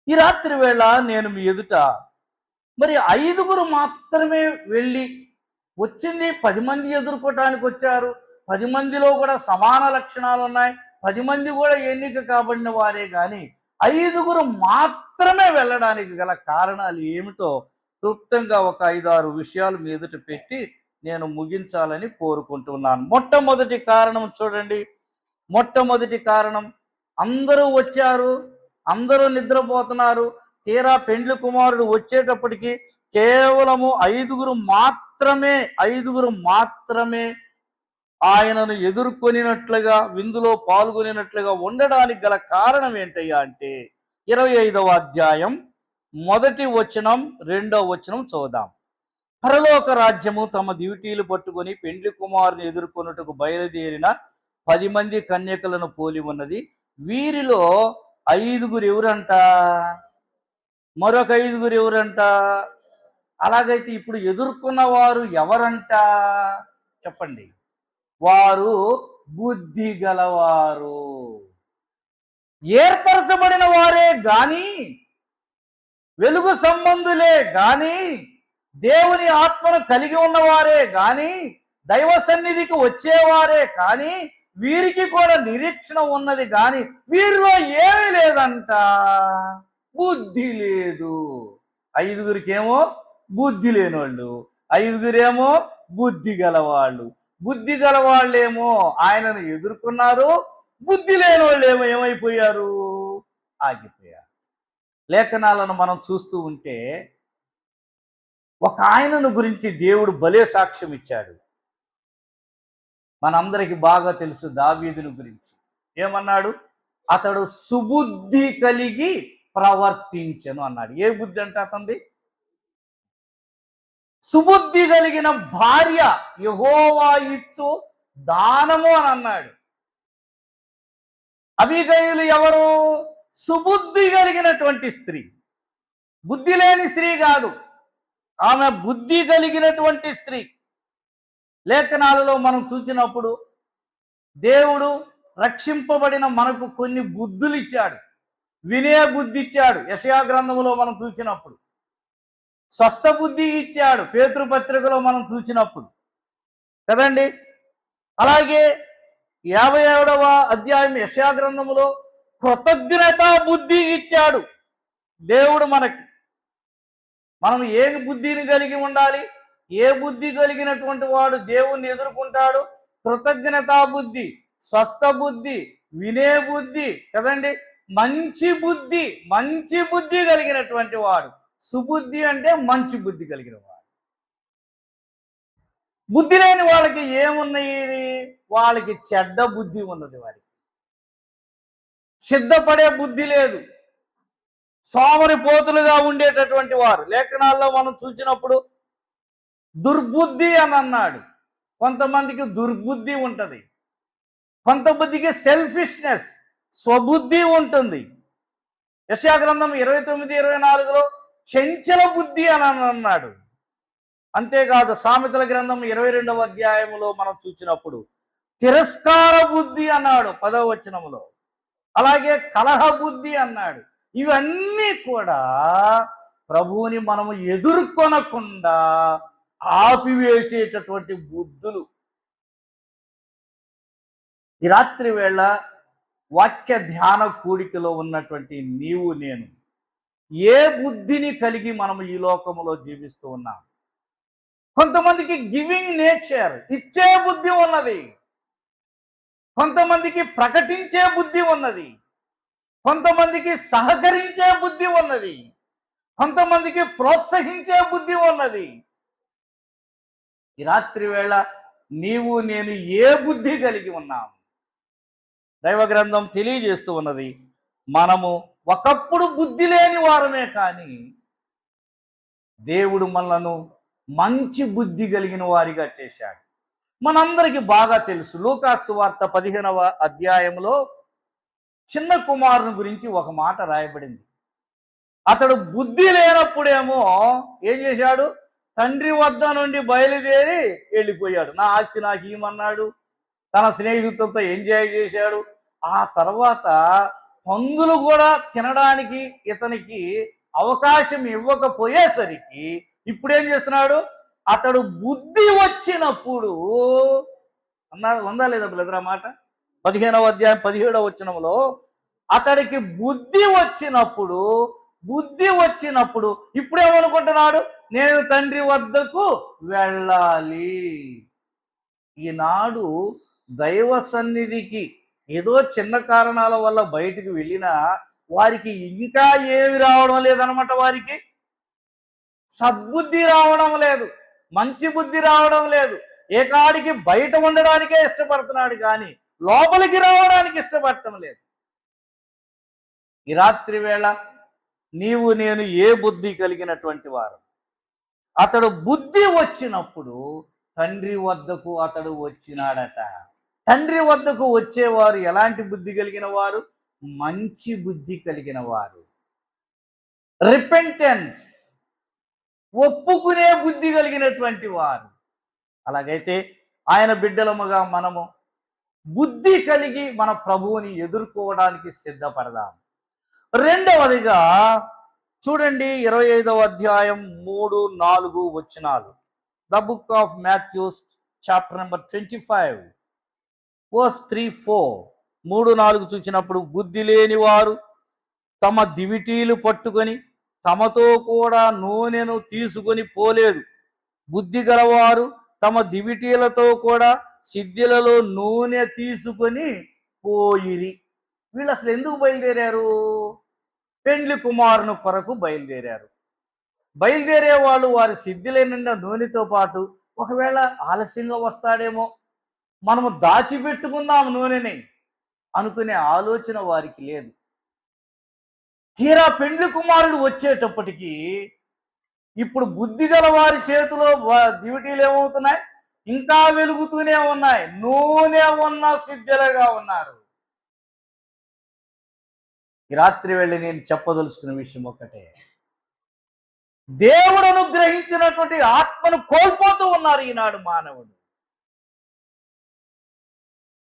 S1: ఈ రాత్రి వేళ నేను మీ ఎదుట మరి 5 మాత్రమే వెళ్ళి వచ్చింది, 10 మంది ఎదుర్కోవటానికి వచ్చారు. 10 మందిలో కూడా సమాన లక్షణాలు ఉన్నాయి. 10 మంది కూడా ఎన్నిక కాబడిన వారే, కానీ 5 మాత్రమే వెళ్ళడానికి గల కారణాలు ఏమిటో క్లుప్తంగా ఒక 5-6 విషయాలు మీ ఎదుట పెట్టి నేను ముగించాలని కోరుకుంటున్నాను. మొట్టమొదటి కారణం చూడండి. మొట్టమొదటి కారణం, అందరూ వచ్చారు, అందరూ నిద్రపోతున్నారు. తీరా పెండ్లి కుమారుడు వచ్చేటప్పటికి కేవలము 5 మాత్రమే ఆయనను ఎదుర్కొనినట్లుగా, విందులో పాల్గొనినట్లుగా ఉండడానికి గల కారణం ఏంటయ్యా అంటే 25వ అధ్యాయం 1వ వచనం 2వ వచనం చూద్దాం. పరలోక రాజ్యము తమ దివిటీలు పట్టుకొని పెండ్లి కుమారుని ఎదుర్కొనుటకు బయలుదేరిన 10 మంది కన్యకలను పోలి ఉన్నది. వీరిలో 5 ఎవరంట? మరొక 5 ఎవరంట? అలాగైతే ఇప్పుడు ఎదుర్కొన్న వారు ఎవరంట చెప్పండి? వారు బుద్ధి గలవారు, ఏర్పరచబడిన వారే గాని, వెలుగు సంబంధులే గాని, దేవుని ఆత్మను కలిగి ఉన్నవారే గాని, దైవ సన్నిధికి వచ్చేవారే కానీ, వీరికి కూడా నిరీక్షణ ఉన్నది కానీ వీరిలో ఏమీ లేదంట. బుద్ధి లేదు. 5 బుద్ధి లేనోళ్ళు, 5 బుద్ధి గలవాళ్ళు. బుద్ధి గలవాళ్ళేమో ఆయనను ఎదుర్కొన్నారు, బుద్ధి లేని వాళ్ళు ఏమైపోయారు? ఆగిపోయారు. లేఖనాలను మనం చూస్తూ ఉంటే ఒక ఆయనను గురించి దేవుడు భలే సాక్ష్యం ఇచ్చాడు. మనందరికి బాగా తెలుసు దావీదుని గురించి. ఏమన్నాడు? అతడు సుబుద్ధి కలిగి ప్రవర్తించెను అన్నాడు. ఏ బుద్ధి అంటే అతనిది? సుబుద్ధి కలిగిన భార్య యెహోవా ఇచ్చు దానము అని అన్నాడు. అబీగయీలు ఎవరు? సుబుద్ధి కలిగినటువంటి స్త్రీ, బుద్ధి లేని స్త్రీ కాదు, ఆమె బుద్ధి కలిగినటువంటి స్త్రీ. లేఖనాలలో మనం చూసినప్పుడు దేవుడు రక్షింపబడిన మనకు కొన్ని బుద్ధులు ఇచ్చాడు, వినే బుద్ధి ఇచ్చాడు. యెషయా గ్రంథములో మనం చూసినప్పుడు స్వస్థ బుద్ధి ఇచ్చాడు, పేతురు పత్రికలో మనం చూసినప్పుడు కదండి. అలాగే 57వ అధ్యాయం యెషయా గ్రంథములో కృతజ్ఞతా బుద్ధి ఇచ్చాడు దేవుడు మనకి. మనం ఏ బుద్ధిని కలిగి ఉండాలి? ఏ బుద్ధి కలిగినటువంటి వాడు దేవుణ్ణి ఎదుర్కొంటాడు? కృతజ్ఞతా బుద్ధి, స్వస్థ బుద్ధి, వినే బుద్ధి కదండి. మంచి బుద్ధి, మంచి బుద్ధి కలిగినటువంటి వాడు. సుబుద్ధి అంటే మంచి బుద్ధి కలిగిన వాడు. బుద్ధి లేని వాళ్ళకి ఏమున్నాయి? వాళ్ళకి చెడ్డ బుద్ధి ఉన్నది. వారికి సిద్ధపడే బుద్ధి లేదు, సోమరి పోతులుగా ఉండేటటువంటి వారు. లేఖనాల్లో మనం చూసినప్పుడు దుర్బుద్ధి అని అన్నాడు. కొంతమందికి దుర్బుద్ధి ఉంటుంది, కొంతమందికి సెల్ఫిష్నెస్, స్వబుద్ధి ఉంటుంది. యెషయా గ్రంథం 29-24లో చెంచల బుద్ధి అని అన్నాడు. అంతేకాదు సామెతల గ్రంథం 22వ అధ్యాయంలో మనం చూసినప్పుడు తిరస్కార బుద్ధి అన్నాడు 10వ వచనంలో. అలాగే కలహ బుద్ధి అన్నాడు. ఇవన్నీ కూడా ప్రభువుని మనము ఎదుర్కొనకుండా ఆపివేసేటటువంటి బుద్ధులు. ఈ రాత్రి వేళ వాక్య ధ్యాన కూడికలో ఉన్నటువంటి నీవు నేను ఏ బుద్ధిని కలిగి మనము ఈ లోకములో జీవిస్తూ ఉన్నాం? కొంతమందికి గివింగ్ నేచర్, ఇచ్చే బుద్ధి ఉన్నది. కొంతమందికి ప్రకటించే బుద్ధి ఉన్నది. కొంతమందికి సహకరించే బుద్ధి ఉన్నది. కొంతమందికి ప్రోత్సహించే బుద్ధి ఉన్నది. ఈ రాత్రి వేళ నీవు నేను ఏ బుద్ధి కలిగి ఉన్నాం? దైవ గ్రంథం తెలియజేస్తూ ఉన్నది, మనము ఒకప్పుడు బుద్ధి లేని వారమే, కానీ దేవుడు మనలను మంచి బుద్ధి కలిగిన వారిగా చేశాడు. మనందరికీ బాగా తెలుసు, లూకా సువార్త 15వ అధ్యాయంలో చిన్న కుమారుని గురించి ఒక మాట రాయబడింది. అతడు బుద్ధి లేనప్పుడేమో ఏం చేశాడు? తండ్రి వద్ద నుండి బయలుదేరి వెళ్ళిపోయాడు. నా ఆస్తి నాకు ఇవ్వమన్నాడు, తన స్నేహితులతో ఎంజాయ్ చేశాడు. ఆ తర్వాత పందులు కూడా తినడానికి ఇతనికి అవకాశం ఇవ్వకపోయేసరికి ఇప్పుడు ఏం చేస్తున్నాడు? అతడు బుద్ధి వచ్చినప్పుడు ఉందా లేదా బ్రదర్? మాట 15వ అధ్యాయం 17వ వచనంలో అతడికి బుద్ధి వచ్చినప్పుడు ఇప్పుడేమనుకుంటున్నాడు? నేను తండ్రి వద్దకు వెళ్ళాలి. ఈనాడు దైవ సన్నిధికి ఏదో చిన్న కారణాల వల్ల బయటికి వెళ్ళినా వారికి ఇంకా ఏమి రావడం లేదనమాట. వారికి సద్బుద్ధి రావడం లేదు, మంచి బుద్ధి రావడం లేదు. ఏకాడికి బయట ఉండడానికే ఇష్టపడుతున్నాడు, కానీ లోపలికి రావడానికి ఇష్టపడటం లేదు. ఈ రాత్రి వేళ నీవు నేను ఏ బుద్ధి కలిగినటువంటి వారు? అతడు బుద్ధి వచ్చినప్పుడు తండ్రి వద్దకు అతడు వచ్చినాడట. తండ్రి వద్దకు వచ్చేవారు ఎలాంటి బుద్ధి కలిగిన వారు? మంచి బుద్ధి కలిగిన వారు. రిపెంటెన్స్, ఒప్పుకునే బుద్ధి కలిగినటువంటి వారు. అలాగైతే ఆయన బిడ్డలముగా మనము బుద్ధి కలిగి మన ప్రభువుని ఎదుర్కోవడానికి సిద్ధపడదాం. రెండవదిగా చూడండి, 25వ అధ్యాయం 3-4 వచనాలు. The book of Matthews chapter number 25 verse 3-4. 3-4 చూసినప్పుడు, బుద్ధి లేని వారు తమ దివిటీలు పట్టుకొని తమతో కూడా నూనెను తీసుకొని పోలేదు. బుద్ధి గలవారు తమ దివిటీలతో కూడా సిద్ధిలలో నూనె తీసుకొని పోయిరి. వీళ్ళు అసలు ఎందుకు బయలుదేరారు? పెండ్లి కుమారుని కొరకు బయలుదేరారు. బయలుదేరే వాళ్ళు వారి సిద్ధిల నిండా నూనెతో పాటు, ఒకవేళ ఆలస్యంగా వస్తాడేమో, మనము దాచిపెట్టుకుందాం నూనెని అనుకునే ఆలోచన వారికి లేదు. తీరా పెండ్లి కుమారుడు వచ్చేటప్పటికి ఇప్పుడు బుద్ధి గల వారి చేతిలో దివిటీలు ఏమవుతున్నాయి? ఇంకా వెలుగుతూనే ఉన్నాయి, నూనె ఉన్న సిద్ధలుగా ఉన్నారు. ఈ రాత్రి వెళ్ళి నేను చెప్పదలుచుకున్న విషయం ఒకటే, దేవుడు అనుగ్రహించినటువంటి ఆత్మను కోల్పోతూ ఉన్నారు ఈనాడు మానవుడు.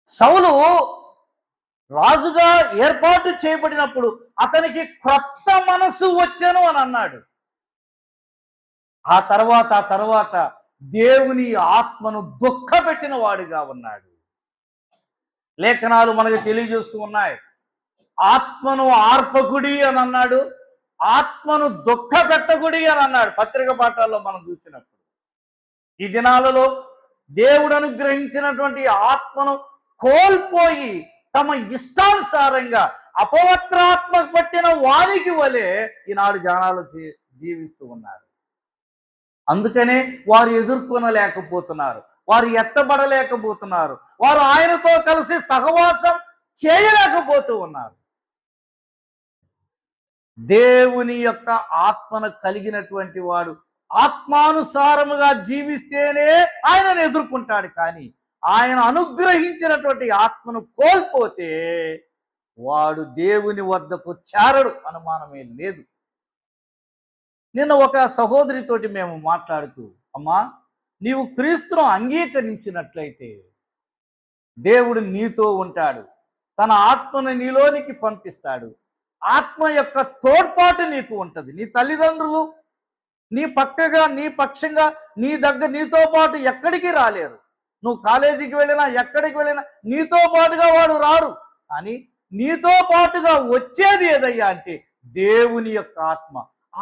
S1: సౌలు రాజుగా ఏర్పాటు చేయబడినప్పుడు అతనికి క్రొత్త మనసు వచ్చెను అని అన్నాడు. ఆ తర్వాత దేవుని ఆత్మను దుఃఖపెట్టిన వాడిగా ఉన్నాడు. లేఖనాలు మనకు తెలియజేస్తూ ఉన్నాయి. ఆత్మను ఆర్పకుడి అని అన్నాడు, ఆత్మను దుఃఖపెట్టకుడి అని అన్నాడు పత్రిక పాఠాల్లో మనం చూసినప్పుడు. ఈ దినాలలో దేవుడు అనుగ్రహించినటువంటి ఆత్మను కోల్పోయి తమ ఇష్టానుసారంగా అపవిత్రాత్మ పట్టిన వారికి వలె ఈనాడు జనాలు జీవిస్తూ ఉన్నారు. అందుకనే వారు ఎదుర్కొనలేకపోతున్నారు, వారు ఎత్తబడలేకపోతున్నారు, వారు ఆయనతో కలిసి సహవాసం చేయలేకపోతూ ఉన్నారు. దేవుని యొక్క ఆత్మను కలిగినటువంటి వాడు ఆత్మానుసారముగా జీవిస్తేనే ఆయనను ఎదుర్కొంటాడు. కానీ ఆయన అనుగ్రహించినటువంటి ఆత్మను కోల్పోతే వాడు దేవుని వద్దకు చేరడు, అనుమానమే లేదు. నిన్న ఒక సహోదరితోటి మేము మాట్లాడుతూ, అమ్మా, నీవు క్రీస్తును అంగీకరించినట్లయితే దేవుడు నీతో ఉంటాడు, తన ఆత్మను నీలోనికి పంపిస్తాడు, ఆత్మ యొక్క తోడ్పాటు నీకు ఉంటుంది. నీ తల్లిదండ్రులు నీ పక్కగా, నీ పక్షంగా, నీ దగ్గర నీతో పాటు ఎక్కడికి రాలేరు. నువ్వు కాలేజీకి వెళ్ళినా, ఎక్కడికి వెళ్ళినా నీతో పాటుగా వాడు రారు. కానీ నీతో పాటుగా వచ్చేది ఏదయ్యా అంటే దేవుని యొక్క ఆత్మ,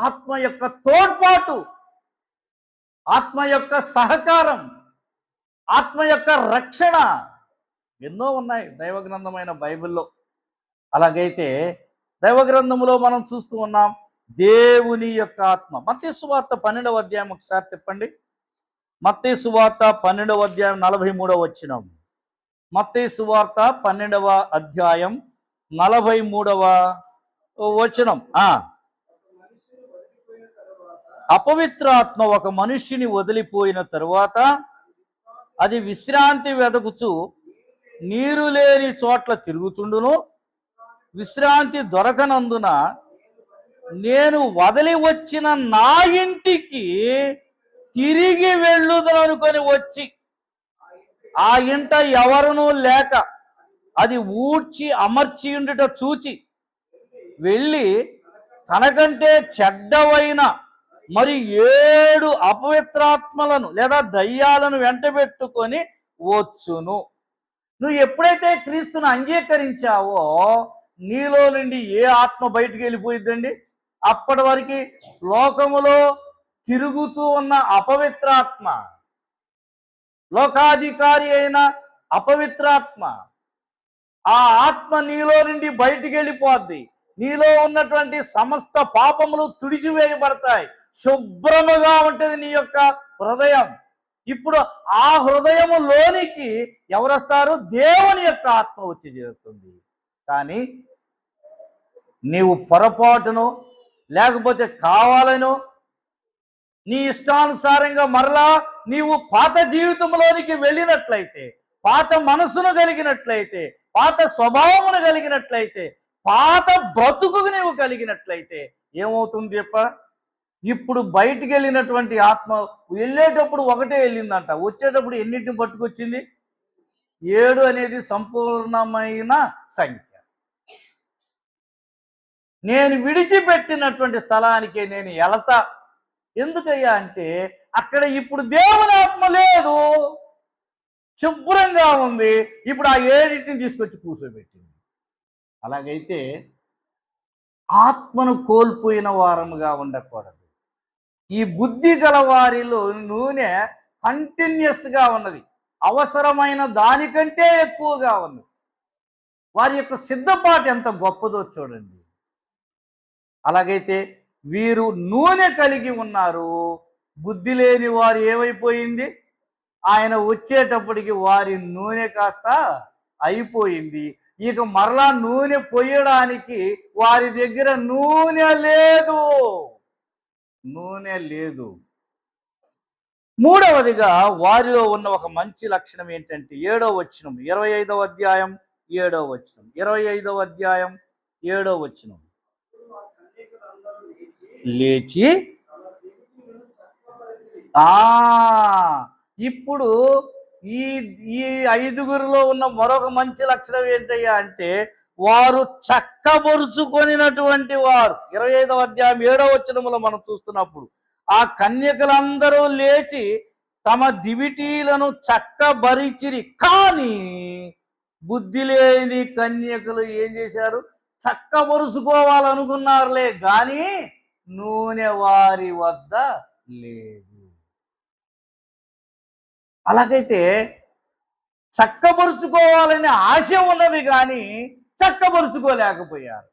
S1: ఆత్మ యొక్క తోడ్పాటు, ఆత్మ యొక్క సహకారం, ఆత్మ యొక్క రక్షణ ఎన్నో ఉన్నాయి దైవగ్రంథమైన బైబిల్లో. అలాగైతే దైవగ్రంథంలో మనం చూస్తూ ఉన్నాం దేవుని యొక్క ఆత్మ. మత్తయి సువార్త 12వ అధ్యాయం ఒకసారి తిప్పండి. మత్తయి సువార్త 12వ అధ్యాయం 43వ వచనం. మత్తయి సువార్త 12వ అధ్యాయం 43వ వచనం. అపవిత్రాత్మ ఒక మనుష్యుని వదిలిపోయిన తరువాత అది విశ్రాంతి వెదకుచు నీరు లేని చోట్ల తిరుగుచుండును. విశ్రాంతి దొరకనందున నేను వదిలి వచ్చిన నా ఇంటికి తిరిగి వెళ్ళుదనుకొని వచ్చి ఆ ఇంట ఎవరునూ లేక అది ఊడ్చి అమర్చి ఉండుట చూచి వెళ్ళి తనకంటే చెడ్డవైన మరి 7 అపవిత్రాత్మలను లేదా దయ్యాలను వెంటబెట్టుకొని వచ్చును. నువ్వు ఎప్పుడైతే క్రీస్తును అంగీకరించావో నీలో నుండి ఏ ఆత్మ బయటికి వెళ్ళిపోయిద్దండి? అప్పటి వరకు లోకములో తిరుగుతూ ఉన్న అపవిత్రాత్మ, లోకాధికారి అయిన అపవిత్రాత్మ, ఆ ఆత్మ నీలో నుండి బయటికి వెళ్ళిపోద్ది. నీలో ఉన్నటువంటి సమస్త పాపములు తుడిచివేయబడతాయి. శుభ్రముగా ఉంటుంది నీ యొక్క హృదయం. ఇప్పుడు ఆ హృదయములోనికి ఎవరు వస్తారు? దేవుని యొక్క ఆత్మ వచ్చి చేరుతుంది. కానీ నీవు పొరపాటును లేకపోతే కావాలను నీ ఇష్టానుసారంగా మరలా నీవు పాత జీవితంలోనికి వెళ్ళినట్లయితే, పాత మనసును కలిగినట్లయితే, పాత స్వభావమును కలిగినట్లయితే, పాత బ్రతుకు నీవు కలిగినట్లయితే ఏమవుతుంది చెప్ప? ఇప్పుడు బయటికి వెళ్ళినటువంటి ఆత్మ వెళ్ళేటప్పుడు ఒకటే వెళ్ళిందంట, వచ్చేటప్పుడు ఎన్నింటిని పట్టుకొచ్చింది? 7 అనేది సంపూర్ణమైన సంఖ్య. నేను విడిచిపెట్టినటువంటి స్థలానికి నేను వెళతా. ఎందుకయ్యా అంటే అక్కడ ఇప్పుడు దేవుని ఆత్మ లేదు, శుభ్రంగా ఉంది. ఇప్పుడు ఆ 7ని తీసుకొచ్చి కూర్చోబెట్టింది. అలాగైతే ఆత్మను కోల్పోయిన వారముగా ఉండకూడదు. ఈ బుద్ధి గల వారిలో నూనె కంటిన్యూస్గా ఉన్నది, అవసరమైన దానికంటే ఎక్కువగా ఉంది. వారి యొక్క సిద్ధపాటు ఎంత గొప్పదో చూడండి. అలాగైతే వీరు నూనె కలిగి ఉన్నారు, బుద్ధి లేని వారు ఏమైపోయింది? ఆయన వచ్చేటప్పటికి వారి నూనె కాస్త అయిపోయింది. ఇక మరలా నూనె పోయడానికి వారి దగ్గర నూనె లేదు, నూనె లేదు. మూడవదిగా వారిలో ఉన్న ఒక మంచి లక్షణం ఏంటంటే 7వ వచనం, 25వ అధ్యాయం 7వ వచనం, 25వ అధ్యాయం 7వ వచనం. లేచి ఇప్పుడు ఈ ఈ ఐదుగురిలో ఉన్న మరొక మంచి లక్షణం ఏంటయ్యా అంటే వారు చక్కబరుచుకొనినటువంటి వారు. 25వ అధ్యాయం 7వ వచనములో మనం చూస్తున్నప్పుడు ఆ కన్యకలందరూ లేచి తమ దివిటీలను చక్కబరిచిరి. కానీ బుద్ధి లేని కన్యకలు ఏం చేశారు? చక్కబరుచుకోవాలనుకున్నారులే కానీ నూనె వారి వద్ద లేదు. అలాగైతే చక్కబరుచుకోవాలనే ఆశ ఉన్నది కానీ చక్కబరుచుకోలేకపోయారు.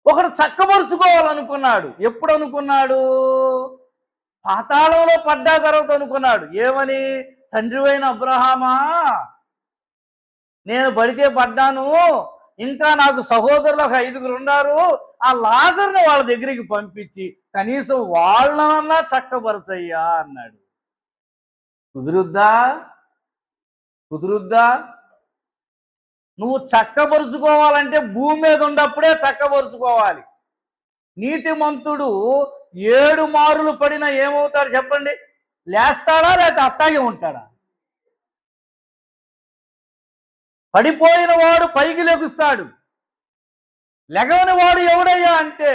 S1: ఒకడు చక్కబరుచుకోవాలనుకున్నాడు. ఎప్పుడు అనుకున్నాడు? పాతాళంలో పడ్డా తర్వాత అనుకున్నాడు. ఏమని? తండ్రివైన అబ్రహామా, నేను పడితే పడ్డాను, ఇంకా నాకు సహోదరులు ఒక 5గురు ఉన్నారు, ఆ లాజర్ని వాళ్ళ దగ్గరికి పంపించి కనీసం వాళ్ళనన్నా చక్కబరచయ్యా అన్నాడు. కుదురుద్దా? కుదురుద్దా? నువ్వు చక్కబరుచుకోవాలంటే భూమి మీద ఉన్నప్పుడే చక్కబరుచుకోవాలి. నీతిమంతుడు 7 మారులు పడినా ఏమవుతాడు చెప్పండి? లేస్తాడా లేకపోతే అట్టాగే ఉంటాడా? పడిపోయిన వాడు పైకి లెగుస్తాడు. లెగవని వాడు ఎవడయ్యా అంటే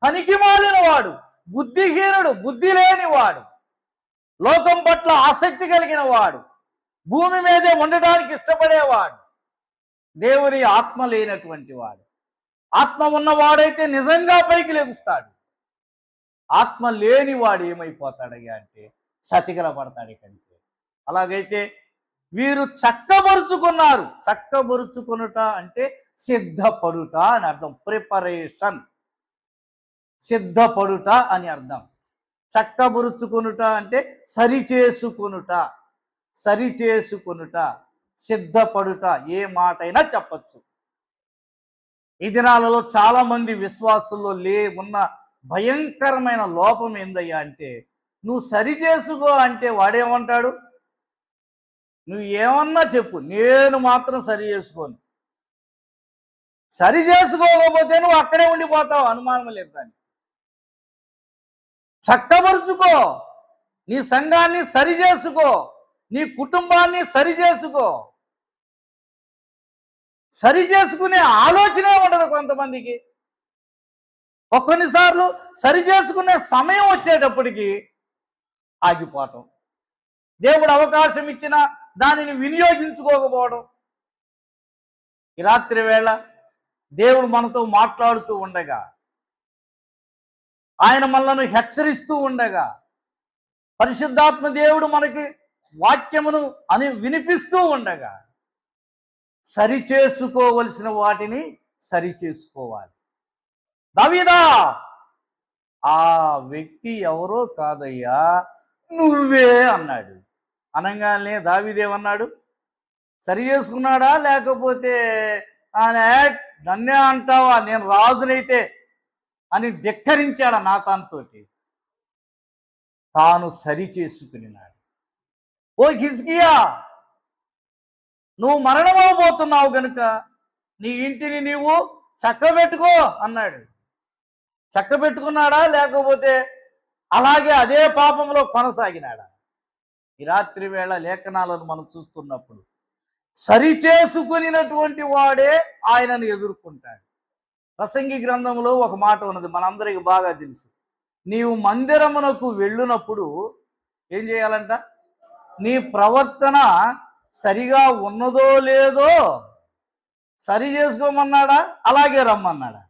S1: పనికి మాలిన వాడు, బుద్ధిహీనుడు, బుద్ధి లేని వాడు, లోకం పట్ల ఆసక్తి కలిగిన వాడు, భూమి మీదే ఉండడానికి ఇష్టపడేవాడు, దేవుని ఆత్మ లేనటువంటి వాడు. ఆత్మ ఉన్నవాడైతే నిజంగా పైకి లెగుస్తాడు. ఆత్మ లేని వాడు ఏమైపోతాడయ్యా అంటే సతికిల పడతాడు. కంటే అలాగైతే వీరు చక్కబరుచుకున్నారు. చక్కబరుచుకునుట అంటే సిద్ధపడుట అని అర్థం. ప్రిపరేషన్, సిద్ధపడుట అని అర్థం. చక్కబరుచుకునుట అంటే సరిచేసుకునుట, సరిచేసుకునుట, సిద్ధపడుట. ఏ మాటైనా చెప్పచ్చు. ఈ దినాలలో చాలా మంది విశ్వాసుల్లో ఉన్న భయంకరమైన లోపం ఏందయ్యా అంటే నువ్వు సరి చేసుకో అంటే వాడేమంటాడు? నువ్వు ఏమన్నా చెప్పు, నేను మాత్రం సరి చేసుకోను. సరి చేసుకోకపోతే నువ్వు అక్కడే ఉండిపోతావు, అనుమానం లేదు దాన్ని. చక్కబరుచుకో, నీ సంఘాన్ని సరి చేసుకో, నీ కుటుంబాన్ని సరి చేసుకో. సరి చేసుకునే ఆలోచనే ఉండదు కొంతమందికి. కొన్నిసార్లు సరి చేసుకునే సమయం వచ్చేటప్పటికి ఆగిపోవటం, దేవుడు అవకాశం ఇచ్చిన దానిని వినియోగించుకోకపోవడం. ఈ రాత్రి వేళ దేవుడు మనతో మాట్లాడుతూ ఉండగా, ఆయన మనలను హెచ్చరిస్తూ ఉండగా, పరిశుద్ధాత్మ దేవుడు మనకి వాక్యమును వినిపిస్తూ ఉండగా సరిచేసుకోవలసిన వాటిని సరిచేసుకోవాలి. దావీదా, ఆ వ్యక్తి ఎవరో కాదయ్యా నువ్వే అన్నాడు. అనగానే దావీదేమన్నాడు? సరి చేసుకున్నాడా లేకపోతే నన్నే అంటావా, నేను రాజునైతే అని ధిక్కరించాడు నాతాన్తోటి. తాను సరి చేసుకున్నాడు. ఓ హిజ్కియా, నువ్వు మరణమవబోతున్నావు గనుక నీ ఇంటిని నీవు చక్కబెట్టుకో అన్నాడు. చక్కబెట్టుకున్నాడా లేకపోతే అలాగే అదే పాపంలో కొనసాగినాడా? ఈ రాత్రి వేళ లేఖనాలను మనం చూస్తున్నప్పుడు సరి చేసుకునినటువంటి వాడే ఆయనను ఎదుర్కొంటాడు. ప్రసంగి గ్రంథంలో ఒక మాట ఉన్నది, మనందరికి బాగా తెలుసు. నీవు మందిరమునకు వెళ్ళినప్పుడు ఏం చేయాలంట? నీ ప్రవర్తన సరిగా ఉన్నదో లేదో సరి చేసుకోమన్నాడా, అలాగే రమ్మన్నాడా?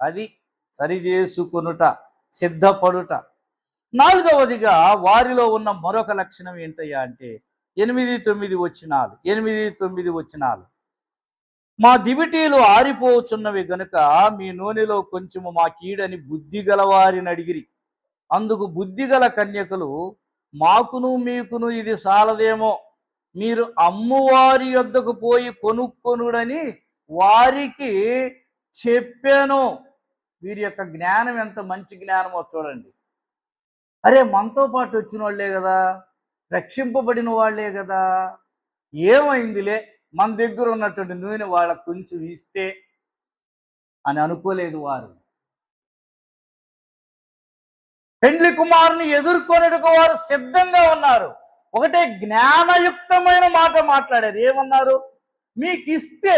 S1: అది సరి చేసుకునుట, సిద్ధపడుట. 4వదిగా వారిలో ఉన్న మరొక లక్షణం ఏంటయ్యా అంటే 8-9 వచనాలు. మా దివిటీలు ఆరిపోచున్నవి గనుక మీ నూనెలో కొంచెము మా కీడని బుద్ధి గలవారిని అడిగిరి. అందుకు బుద్ధిగల కన్యకలు, మాకును మీకును ఇది సాలదేమో, మీరు అమ్మువారి యొద్దకు పోయి కొనుక్కొనుడని వారికి చెప్పాను. వీరి యొక్క జ్ఞానం ఎంత మంచి జ్ఞానమో చూడండి. అరే, మనతో పాటు వచ్చిన వాళ్ళే కదా, రక్షింపబడిన వాళ్ళే కదా, ఏమైందిలే మన దగ్గర ఉన్నటువంటి నూనె వాళ్ళకు కొంచెం ఇస్తే అని అనుకోలేదు వారు. పెండ్లి కుమారుని ఎదుర్కొనేందుకు వారు సిద్ధంగా ఉన్నారు. ఒకటే జ్ఞానయుక్తమైన మాట మాట్లాడారు. ఏమన్నారు? మీకిస్తే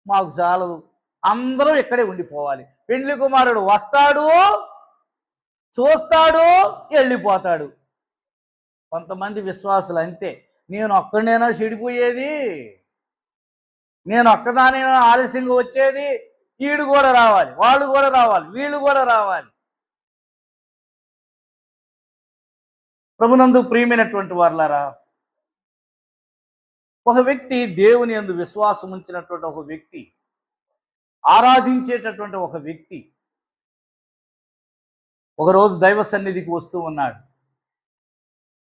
S1: మాకు చాలదు, అందరూ ఇక్కడే ఉండిపోవాలి. పెండ్లి కుమారుడు వస్తాడు, చూస్తాడు, వెళ్ళిపోతాడు. కొంతమంది విశ్వాసులు అంతే. నేను ఒక్కడైనా చెడిపోయేది, నేను ఒక్కదానైనా ఆలస్యంగా వచ్చేది, వీడు కూడా రావాలి, వాళ్ళు కూడా రావాలి, వీళ్ళు కూడా రావాలి. ప్రభునందు ప్రియమైనటువంటి వారులారా, ఒక వ్యక్తి దేవుని యందు విశ్వాసం ఉంచినటువంటి ఒక వ్యక్తి, ఆరాధించేటటువంటి ఒక వ్యక్తి ఒకరోజు దైవ సన్నిధికి వస్తూ ఉన్నాడు.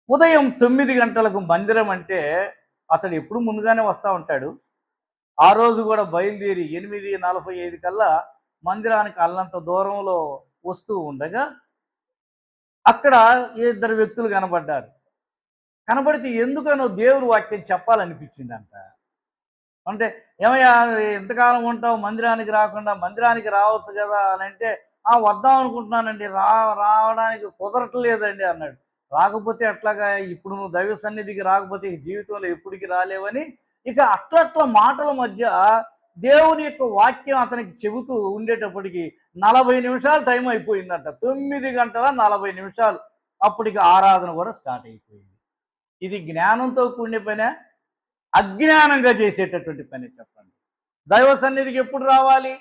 S1: ఉదయం 9 గంటలకు మందిరం అంటే అతడు ఎప్పుడు ముందుగానే వస్తూ ఉంటాడు. ఆ రోజు కూడా బయలుదేరి 8:45 కల్లా మందిరానికి అల్లంత దూరంలో వస్తూ ఉండగా అక్కడ 2 వ్యక్తులు కనబడ్డారు. కనబడితే ఎందుకనో దేవుని వాక్యం చెప్పాలనిపించిందంట. అంటే, ఏమయ్యా ఎంతకాలం ఉంటావు మందిరానికి రాకుండా, మందిరానికి రావచ్చు కదా అని అంటే, వద్దాం అనుకుంటున్నానండి, రావడానికి కుదరట్లేదండి అన్నాడు. రాకపోతే అట్లాగా, ఇప్పుడు నువ్వు దైవ సన్నిధికి రాకపోతే జీవితంలో ఎప్పటికి రాలేవని ఇక అట్లట్ల మాటల మధ్య దేవుని యొక్క వాక్యం అతనికి చెబుతూ ఉండేటప్పటికి 40 నిమిషాలు టైం అయిపోయిందంట. 9 గంటల 40 నిమిషాలు అప్పటికి ఆరాధన కూడా స్టార్ట్ అయిపోయింది. ఇది జ్ఞానంతో కూడిన పనే, అజ్ఞానంగా చేసేటటువంటి పని? చెప్పండి. దైవ సన్నిధికి ఎప్పుడు రావాలి?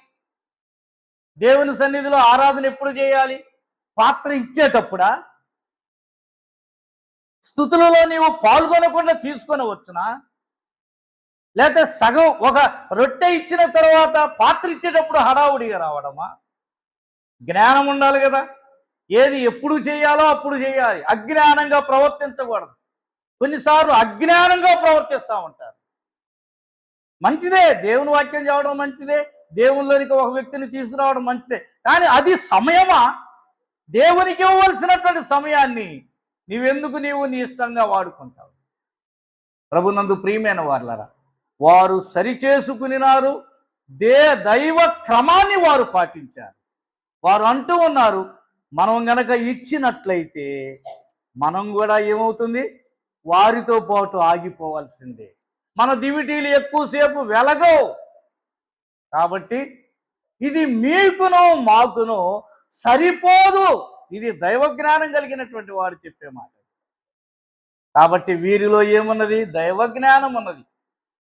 S1: దేవుని సన్నిధిలో ఆరాధన ఎప్పుడు చేయాలి? పాత్ర ఇచ్చేటప్పుడా? స్తుతులలో నీవు పాల్గొనకుండా తీసుకొని వచ్చునా? లేకపోతే సగం ఒక రొట్టె ఇచ్చిన తర్వాత పాత్ర ఇచ్చేటప్పుడు హడావుడిగా రావడమా? జ్ఞానం ఉండాలి కదా. ఏది ఎప్పుడు చేయాలో అప్పుడు చేయాలి. అజ్ఞానంగా ప్రవర్తించకూడదు. కొన్నిసార్లు అజ్ఞానంగా ప్రవర్తిస్తూ ఉంటారు. మంచిదే, దేవుని వాక్యం చదవడం మంచిదే, దేవునిలోనికి ఒక వ్యక్తిని తీసుకురావడం మంచిదే. కానీ అది సమయమా? దేవునికి ఇవ్వవలసినటువంటి సమయాన్ని నీవెందుకు నీ ఇష్టంగా వాడుకుంటావు? ప్రభునందు ప్రియమైన వారులారా, వారు సరిచేసుకునినారు, దైవ క్రమాన్ని వారు పాటించారు. వారు అంటూ ఉన్నారు, మనం గనక ఇచ్చినట్లయితే మనం కూడా ఏమవుతుంది? వారితో పాటు ఆగిపోవాల్సిందే. మన దివిటీలు ఎక్కువసేపు వెలగవు. కాబట్టి ఇది మీకును మాకును సరిపోదు. ఇది దైవ జ్ఞానం కలిగినటువంటి వాడు చెప్పే మాట. కాబట్టి వీరిలో ఏమున్నది? దైవ జ్ఞానం ఉన్నది.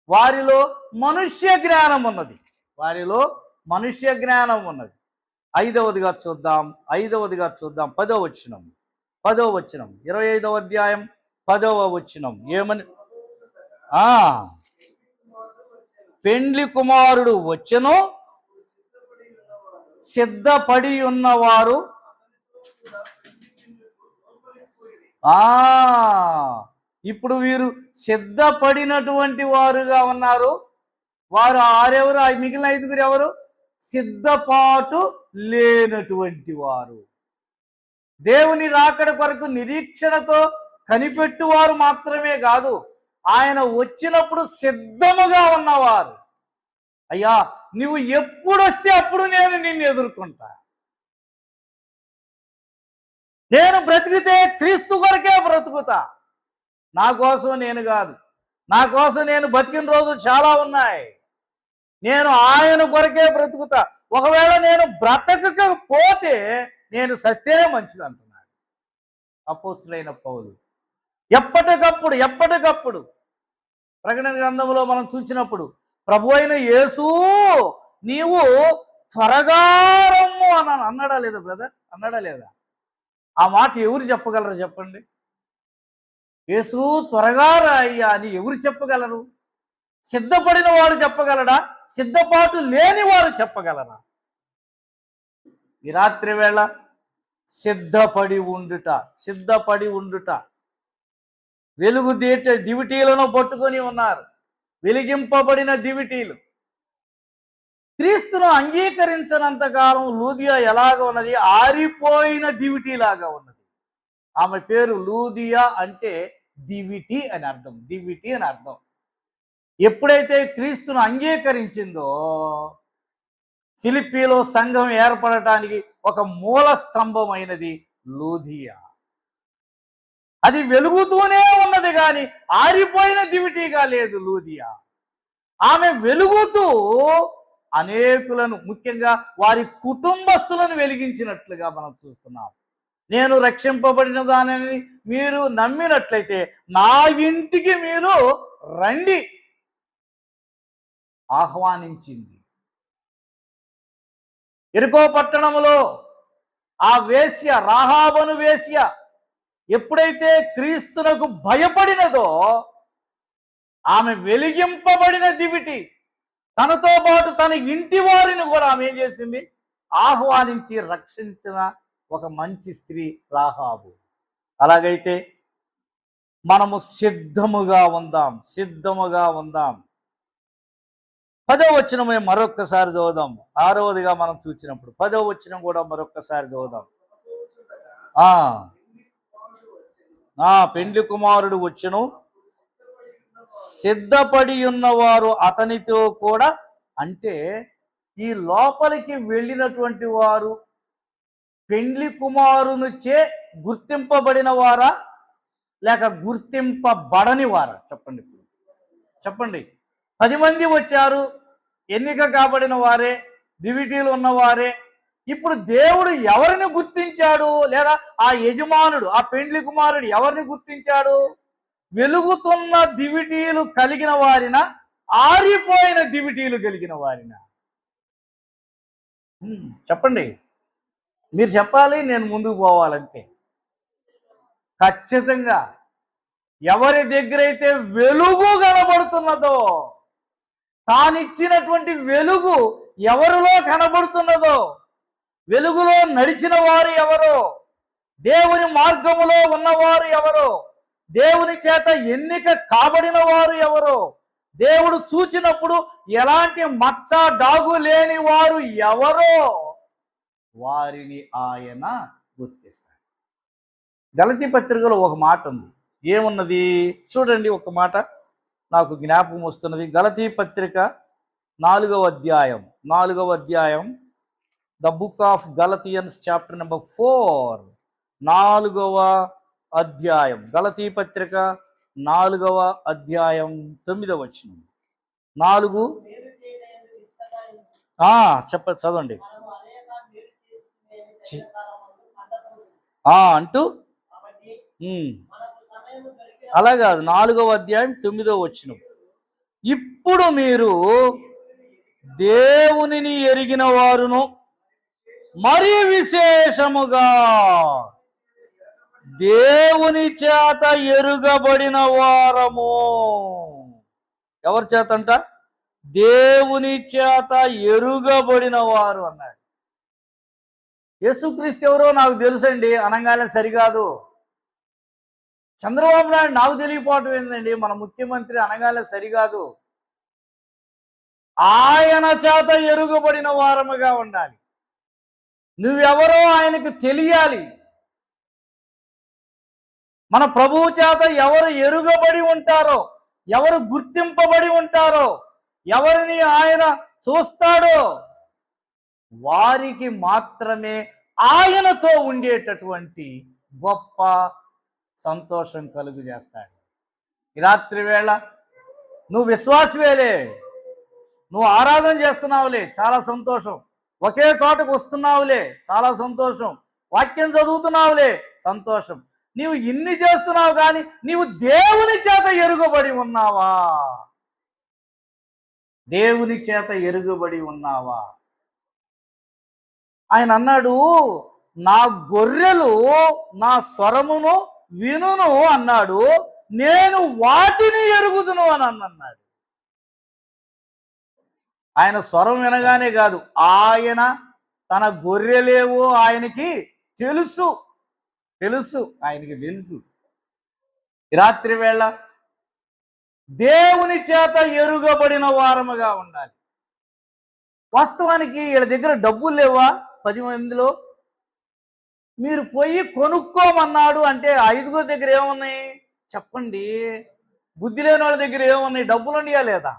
S1: వారిలో మనుష్య జ్ఞానం ఉన్నది. ఐదవదిగా చూద్దాం 10వ వచనం 25వ అధ్యాయం 10వ వచనం ఏమని? పెండ్లి కుమారుడు వచ్చెను, సిద్ధపడి ఉన్నవారు ఇప్పుడు వీరు సిద్ధపడినటువంటి వారుగా ఉన్నారు. వారు ఆరెవరు? మిగిలిన 5 ఎవరు? సిద్ధపాటు లేనటువంటి వారు. దేవుని రాకడ కొరకు నిరీక్షణతో కనిపెట్టువారు మాత్రమే కాదు, ఆయన వచ్చినప్పుడు సిద్ధముగా ఉన్నవారు. అయ్యా, నువ్వు ఎప్పుడు వస్తే అప్పుడు నేను నిన్ను ఎదుర్కొంటా. నేను బ్రతికితే క్రీస్తు కొరకే బ్రతుకుతా. నా కోసం నేను కాదు. నా కోసం నేను బతికిన రోజులు చాలా ఉన్నాయి. నేను ఆయన కొరకే బ్రతుకుతా. ఒకవేళ నేను బ్రతకకపోతే నేను సస్తేనే మంచిది అంటున్నాడు అపోస్తులైన పౌలు. ఎప్పటికప్పుడు ప్రకటన గ్రంథంలో మనం చూసినప్పుడు, ప్రభు అయిన యేసు నీవు త్వరగా రమ్ము అని అన్నాడా లేదా బ్రదర్? అన్నాడా లేదా? ఆ మాట ఎవరు చెప్పగలరు చెప్పండి? యేసు త్వరగా రాయ్యా అని ఎవరు చెప్పగలరు? సిద్ధపడిన వాడు చెప్పగలడా? సిద్ధపాటు లేని వారు చెప్పగలరా? ఈ రాత్రి వేళ సిద్ధపడి ఉండుట. వెలుగు దివిటీలను పట్టుకొని ఉన్నారు. వెలిగింపబడిన దివిటీలు. క్రీస్తును అంగీకరించినంత కాలం లూదియా ఎలాగ ఉన్నది? ఆరిపోయిన దివిటీలాగా ఉన్నది. ఆమె పేరు లూదియా, అంటే దివిటి అని అర్థం. దివిటి అని అర్థం. ఎప్పుడైతే క్రీస్తును అంగీకరించిందో ఫిలిప్పీలో సంఘం ఏర్పడటానికి ఒక మూల స్తంభమైనది లూదియా. అది వెలుగుతూనే ఉన్నది కానీ ఆరిపోయిన దివిటీగా లేదు లూదియా. ఆమె వెలుగుతూ అనేకులను, ముఖ్యంగా వారి కుటుంబస్తులను వెలిగించినట్లుగా మనం చూస్తున్నాం. నేను రక్షింపబడిన దానిని మీరు నమ్మినట్లయితే నా ఇంటికి మీరు రండి ఆహ్వానించింది. యెరికో పట్టణములో ఆ వేశ్య, రాహాబను వేశ్య ఎప్పుడైతే క్రీస్తునకు భయపడినదో ఆమె వెలిగింపబడిన దివిటి. తనతో పాటు తన ఇంటి వారిని కూడా ఆమె ఏం చేసింది? ఆహ్వానించి రక్షించిన ఒక మంచి స్త్రీ రాహాబు. అలాగైతే మనము సిద్ధముగా ఉందాం, సిద్ధముగా ఉందాం. 10వ వచనం మరొక్కసారి చదువుదాం. 6వదిగా మనం చూసినప్పుడు 10వ వచనం కూడా మరొక్కసారి చదువుదాం. పెండ్లి కుమారుడు వచ్చెను, సిద్ధపడి ఉన్నవారు అతనితో కూడా. అంటే ఈ లోపలికి వెళ్ళినటువంటి వారు పెండ్లి కుమారునిచే గుర్తింపబడిన వారా లేక గుర్తింపబడని వారా? చెప్పండి, చెప్పండి. 10 మంది వచ్చారు, ఎన్నిక కాబడిన వారే, దివిటీలు ఉన్నవారే. ఇప్పుడు దేవుడు ఎవరిని గుర్తించాడు? లేదా ఆ యజమానుడు, ఆ పెండ్లి కుమారుడు ఎవరిని గుర్తించాడు? వెలుగుతున్న దివిటీలు కలిగిన వారిన, ఆరిపోయిన దివిటీలు కలిగిన వారిన? చెప్పండి, మీరు చెప్పాలి, నేను ముందుకు పోవాలంతే. ఖచ్చితంగా ఎవరి దగ్గరైతే వెలుగు కనబడుతున్నదో, తానిచ్చినటువంటి వెలుగు ఎవరిలో కనబడుతున్నదో, వెలుగులో నడిచిన వారు ఎవరో, దేవుని మార్గములో ఉన్నవారు ఎవరో, దేవుని చేత ఎన్నిక కాబడిన వారు ఎవరో, దేవుడు చూచినప్పుడు ఎలాంటి మచ్చ డాగు లేని వారు ఎవరో, వారిని ఆయన గుర్తిస్తాడు. గలతీ పత్రికలో ఒక మాట ఉంది. ఏమున్నది చూడండి, ఒక మాట నాకు జ్ఞాపకం వస్తున్నది. గలతీ పత్రిక 4వ అధ్యాయం, the book of Galatians chapter number 4, 4వ అధ్యాయం. గలతీ పత్రిక 4వ అధ్యాయం 9వ వచనం. 4 చెప్పండి, చదవండి. అంటూ అలా కాదు, 4వ అధ్యాయం 9వ వచనం. ఇప్పుడు మీరు దేవునిని ఎరిగిన వారును, మరి విశేషముగా దేవుని చేత ఎరుగబడిన వారము. ఎవరి చేత అంట? దేవుని చేత ఎరుగబడిన వారు అన్నాడు. యేసుక్రీస్తు ఎవరో నాకు తెలుసండి అనగానే సరికాదు. చంద్రబాబు నాయుడు నాకు తెలియపోవటం ఏంటండి, మన ముఖ్యమంత్రి అనగానే సరికాదు. ఆయన చేత ఎరుగబడిన వారముగా ఉండాలి. నువ్వెవరో ఆయనకు తెలియాలి. మన ప్రభువు చేత ఎవరు ఎరుగబడి ఉంటారో, ఎవరు గుర్తింపబడి ఉంటారో, ఎవరిని ఆయన చూస్తాడో వారికి మాత్రమే ఆయనతో ఉండేటటువంటి గొప్ప సంతోషం కలుగు చేస్తాడు. ఈ రాత్రి వేళ నువ్వు విశ్వాసవేలే, నువ్వు ఆరాధన చేస్తున్నావులే, చాలా సంతోషం. ఒకే చోటకు వస్తున్నావులే, చాలా సంతోషం. వాక్యం చదువుతున్నావులే, సంతోషం. నీవు ఇన్ని చేస్తున్నావు కానీ నీవు దేవుని చేత ఎరుగబడి ఉన్నావా? దేవుని చేత ఎరుగబడి ఉన్నావా? ఆయన అన్నాడు, నా గొర్రెలు నా స్వరమును వినును అన్నాడు, నేను వాటిని ఎరుగుదును అని అన్నాడు. ఆయన స్వరం వినగానే కాదు, ఆయన తన గొర్రెలేవో ఆయనకి తెలుసు, ఆయనకి తెలుసు. రాత్రి వేళ దేవుని చేత ఎరుగబడిన వారముగా ఉండాలి. వాస్తవానికి వీళ్ళ దగ్గర డబ్బులు లేవా? 10 మందిలో మీరు పోయి కొనుక్కోమన్నాడు అంటే 5గురి దగ్గర ఏమున్నాయి? చెప్పండి, బుద్ధి లేని వాళ్ళ దగ్గర ఏమున్నాయి? డబ్బులు ఉన్నాయా లేదా?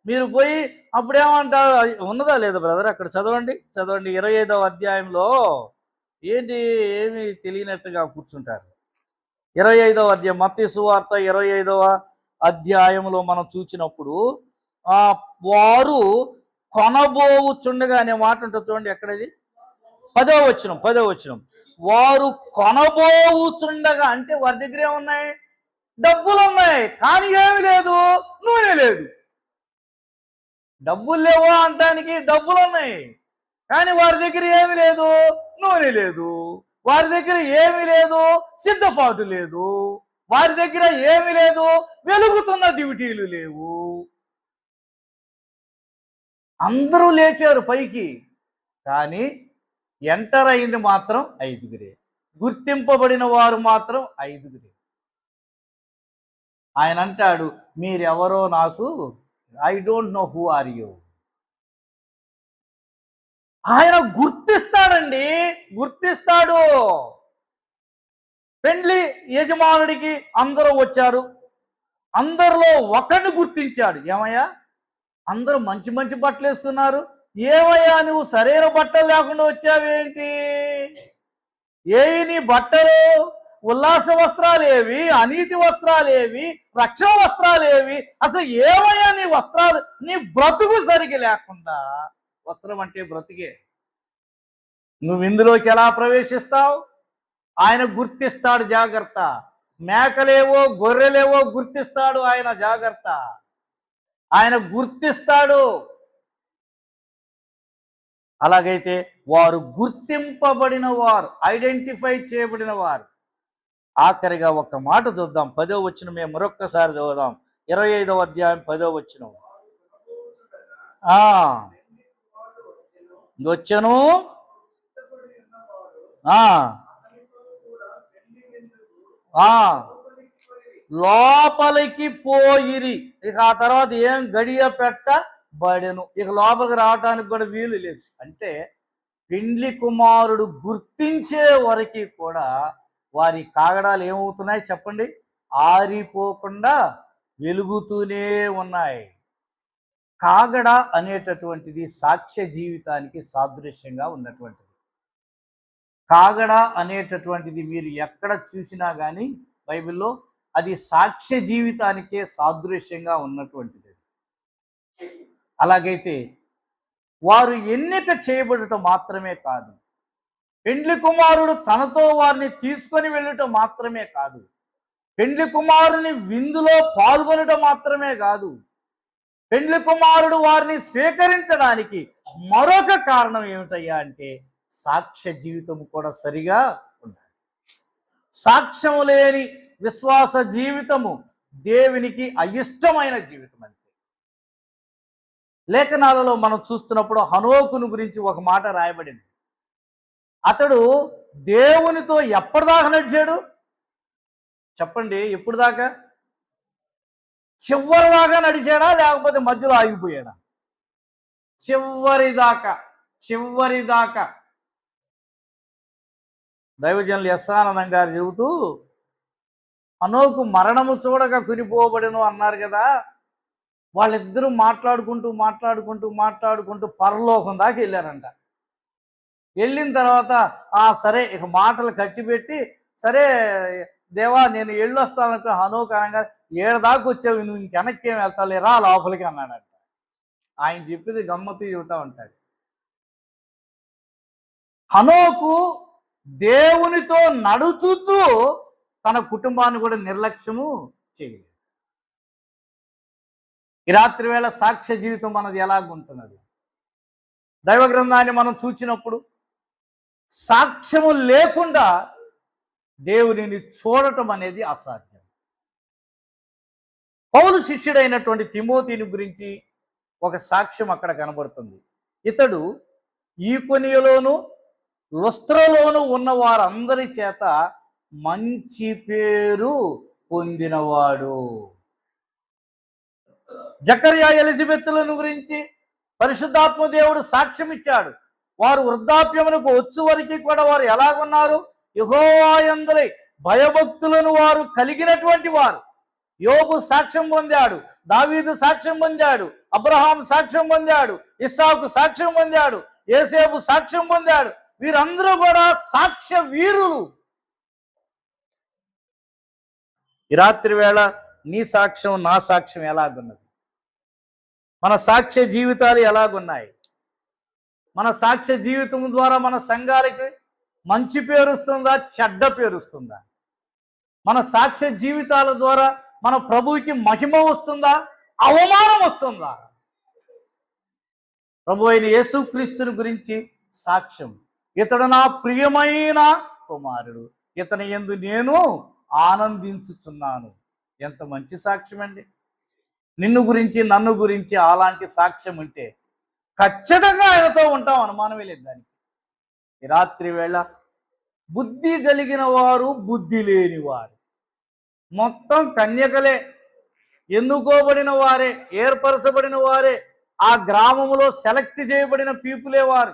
S1: మీరు పోయి అప్పుడేమంటారు? ఉన్నదా లేదా బ్రదర్? అక్కడ చదవండి, చదవండి 25వ అధ్యాయంలో. ఏంటి, ఏమి తెలియనట్టుగా కూర్చుంటారు. 25వ అధ్యాయం, మత్తయి సువార్త 25వ అధ్యాయంలో మనం చూసినప్పుడు వారు కొనబోవుచుండగా అనే మాట ఉంటుంది చూడండి. ఎక్కడది? 10వ వచనం. వారు కొనబోవుచుండగా అంటే వారి దగ్గర ఏమున్నాయి? డబ్బులు ఉన్నాయి, కానీ ఏమి లేదు, నూనె లేదు. డబ్బులు లేవు అనటానికి డబ్బులు ఉన్నాయి, కానీ వారి దగ్గర ఏమి లేదు, నూనె లేదు. వారి దగ్గర ఏమి లేదు, సిద్ధపాటు లేదు. వారి దగ్గర ఏమి లేదు, వెలుగుతున్న డ్యూటీలు లేవు. అందరూ లేచారు పైకి, కానీ ఎంటర్ అయింది మాత్రం 5గురే. గుర్తింపబడిన వారు మాత్రం 5గురే. ఆయన అంటాడు, మీరెవరో నాకు, I don't know who are you. ఆయన గుర్తిస్తాడండి, గుర్తిస్తాడు. పెండ్లి యజమానుడికి అందరూ వచ్చారు, అందరిలో ఒకరిని గుర్తించాడు. ఏమయ్యా, అందరూ మంచి మంచి బట్టలు వేసుకున్నారు, ఏమయ్యా నువ్వు శరీర బట్టలు లేకుండా వచ్చావేంటి? నీ బట్టలు? ఉల్లాస వస్త్రాలు ఏవి, అనీతి వస్త్రాలు ఏవి, రక్షణ వస్త్రాలు ఏవి? అసలు ఏమయ్యా నీ వస్త్రాలు? నీ బ్రతుకు సరిగి లేకుండా. వస్త్రం అంటే బ్రతికే. నువ్వు ఇందులోకి ఎలా ప్రవేశిస్తావు? ఆయన గుర్తిస్తాడు, జాగ్రత్త. మేకలేవో గొర్రెలేవో గుర్తిస్తాడు ఆయన, జాగ్రత్త. ఆయన గుర్తిస్తాడు. అలాగైతే వారు గుర్తింపబడిన వారు, ఐడెంటిఫై చేయబడిన వారు. ఆఖరిగా ఒక మాట చూద్దాం, 10వ వచనం మేము మరొక్కసారి చదువుదాం. 25వ అధ్యాయం 10వ వచనం. వచ్చను లోపలికి పోయిరి. ఇక ఆ తర్వాత ఏం గడియ పెట్టబడెను. ఇక లోపలికి రావటానికి కూడా వీలు లేదు. అంటే పెండ్లి కుమారుడు గుర్తించే వరకు కూడా వారి కాగడాలు ఏమవుతున్నాయి చెప్పండి? ఆరిపోకుండా వెలుగుతూనే ఉన్నాయి. కాగడ అనేటటువంటిది సాక్ష్య జీవితానికి సాదృశ్యంగా ఉన్నటువంటిది. కాగడ అనేటటువంటిది మీరు ఎక్కడ చూసినా కానీ బైబిల్లో అది సాక్ష్య జీవితానికే సాదృశ్యంగా ఉన్నటువంటిది. అలాగైతే వారు ఎన్నిక చేయబడటం మాత్రమే కాదు, పెండ్లి కుమారుడు తనతో వారిని తీసుకొని వెళ్ళటం మాత్రమే కాదు, పెండ్లి కుమారుని విందులో పాల్గొనటం మాత్రమే కాదు, పెండ్లి కుమారుడు వారిని స్వీకరించడానికి మరొక కారణం ఏమిటయ్యా అంటే సాక్ష్య జీవితము కూడా సరిగా ఉండాలి. సాక్ష్యము లేని విశ్వాస జీవితము దేవునికి అయిష్టమైన జీవితం అంతే. లేఖనాలలో మనం చూస్తున్నప్పుడు హనోకును గురించి ఒక మాట రాయబడింది. అతడు దేవునితో ఎప్పటిదాకా నడిచాడు చెప్పండి? ఎప్పుడు దాకా? చివరి దాకా నడిచాడా, లేకపోతే మధ్యలో ఆగిపోయాడా? చివరి దాకా. దైవజనులు ఎస్ఆనందం గారు చెబుతూ, హనోకు మరణము చూడక కునిపోబడెను అన్నారు కదా. వాళ్ళిద్దరూ మాట్లాడుకుంటూ పరలోకం దాకా వెళ్ళారంట. వెళ్ళిన తర్వాత సరే ఇక మాటలు కట్టిపెట్టి, సరే దేవా నేను వెళ్ళొస్తాననుకో. హనోకు అనగా, 7 దాకా వచ్చావు, నువ్వు ఇంకెనక్కేం వెళ్తావు, రా లోపలికి అన్నాడంట. ఆయన చెప్పింది గమ్మత్తు చెబుతా ఉంటాడు. హనోకు దేవునితో నడుచుతూ తన కుటుంబాన్ని కూడా నిర్లక్ష్యము చేయలేదు. ఈ రాత్రి వేళ సాక్ష్య జీవితం మనది ఎలాగుంటున్నది? దైవ గ్రంథాన్ని మనం చూచినప్పుడు సాక్ష్యము లేకుండా దేవునిని చూడటం అనేది అసాధ్యం. పౌలు శిష్యుడైనటువంటి తిమోతిని గురించి ఒక సాక్ష్యం అక్కడ కనబడుతుంది. ఇతడు ఈకొనియలోను లుస్త్రలోను ఉన్న వారందరి చేత మంచి పేరు పొందినవాడు. జకర్యా ఎలిజబెత్తులను గురించి పరిశుద్ధాత్మ దేవుడు సాక్ష్యం ఇచ్చాడు. వారు వృద్ధాప్యమునకు వచ్చు వరకు కూడా వారు ఎలాగున్నారు? యెహోవా యందలి భయభక్తులను వారు కలిగినటువంటి వారు. యోబు సాక్ష్యం పొందాడు, దావీదు సాక్ష్యం పొందాడు, అబ్రహాం సాక్ష్యం పొందాడు, ఇస్సాకు సాక్ష్యం పొందాడు, యోసేపు సాక్ష్యం పొందాడు. వీరందరూ కూడా సాక్ష్య వీరులు. ఈ రాత్రి వేళ నీ సాక్ష్యం నా సాక్ష్యం ఎలాగున్నది? మన సాక్ష్య జీవితాలు ఎలాగున్నాయి? మన సాక్ష్య జీవితం ద్వారా మన సంఘాలకి మంచి పేరు వస్తుందా, చెడ్డ పేరు వస్తుందా? మన సాక్ష్య జీవితాల ద్వారా మన ప్రభువుకి మహిమ వస్తుందా, అవమానం వస్తుందా? ప్రభు అయిన యేసుక్రీస్తుని గురించి సాక్ష్యం, ఇతడు నా ప్రియమైన కుమారుడు, ఇతని యందు నేను ఆనందించుచున్నాను. ఎంత మంచి సాక్ష్యం అండి! నిన్ను గురించి నన్ను గురించి అలాంటి సాక్ష్యం ఉంటే ఖచ్చితంగా ఆయనతో ఉంటాం, అనుమానమే లేదు దానికి. ఈ రాత్రి వేళ బుద్ధి కలిగిన వారు, బుద్ధి లేని వారు, మొత్తం కన్యకలే, ఎన్నుకోబడిన వారే, ఏర్పరచబడిన వారే, ఆ గ్రామంలో సెలెక్ట్ చేయబడిన పీపులే వారు.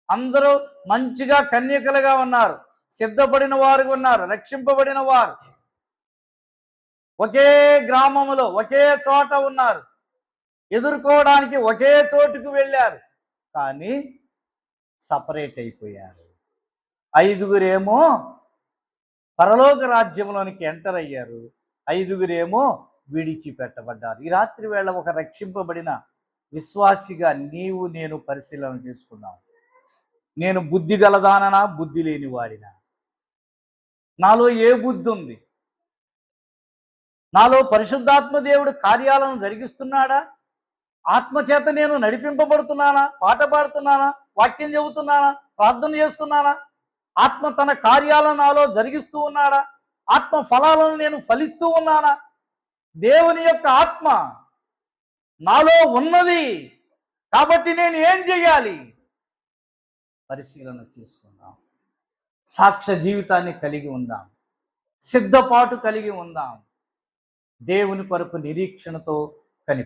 S1: అందరూ మంచిగా కన్యకలుగా ఉన్నారు, సిద్ధపడిన వారు ఉన్నారు, రక్షింపబడిన వారు. ఒకే గ్రామంలో ఒకే చోట ఉన్నారు, ఎదుర్కోవడానికి ఒకే చోటుకు వెళ్ళారు, కానీ సపరేట్ అయిపోయారు. 5గురేమో పరలోక రాజ్యంలోనికి ఎంటర్ అయ్యారు, 5గురేమో విడిచిపెట్టబడ్డారు. ఈ రాత్రి వేళ ఒక రక్షింపబడిన విశ్వాసిగా నీవు నేను పరిశీలన చేసుకున్నాం. నేను బుద్ధి గలదాననా, బుద్ధి లేని వాడినా? నాలో ఏ బుద్ధి ఉంది? నాలో పరిశుద్ధాత్మ దేవుడు కార్యాలను జరిగిస్తున్నాడా? ఆత్మచేత నేను నడిపింపబడుతున్నానా? పాట పాడుతున్నానా? వాక్యం చెబుతున్నానా? ప్రార్థన చేస్తున్నానా? ఆత్మ తన కార్యాలను నాలో జరిగిస్తూ ఉన్నాడా? ఆత్మ ఫలాలను నేను ఫలిస్తూ ఉన్నానా? దేవుని యొక్క ఆత్మ నాలో ఉన్నది కాబట్టి నేను ఏం చేయాలి? పరిశీలన చేసుకుందాం. సాక్ష్య జీవితాన్ని కలిగి ఉందాం, సిద్ధపాటు కలిగి ఉందాం. దేవుని కొరకు నిరీక్షణతో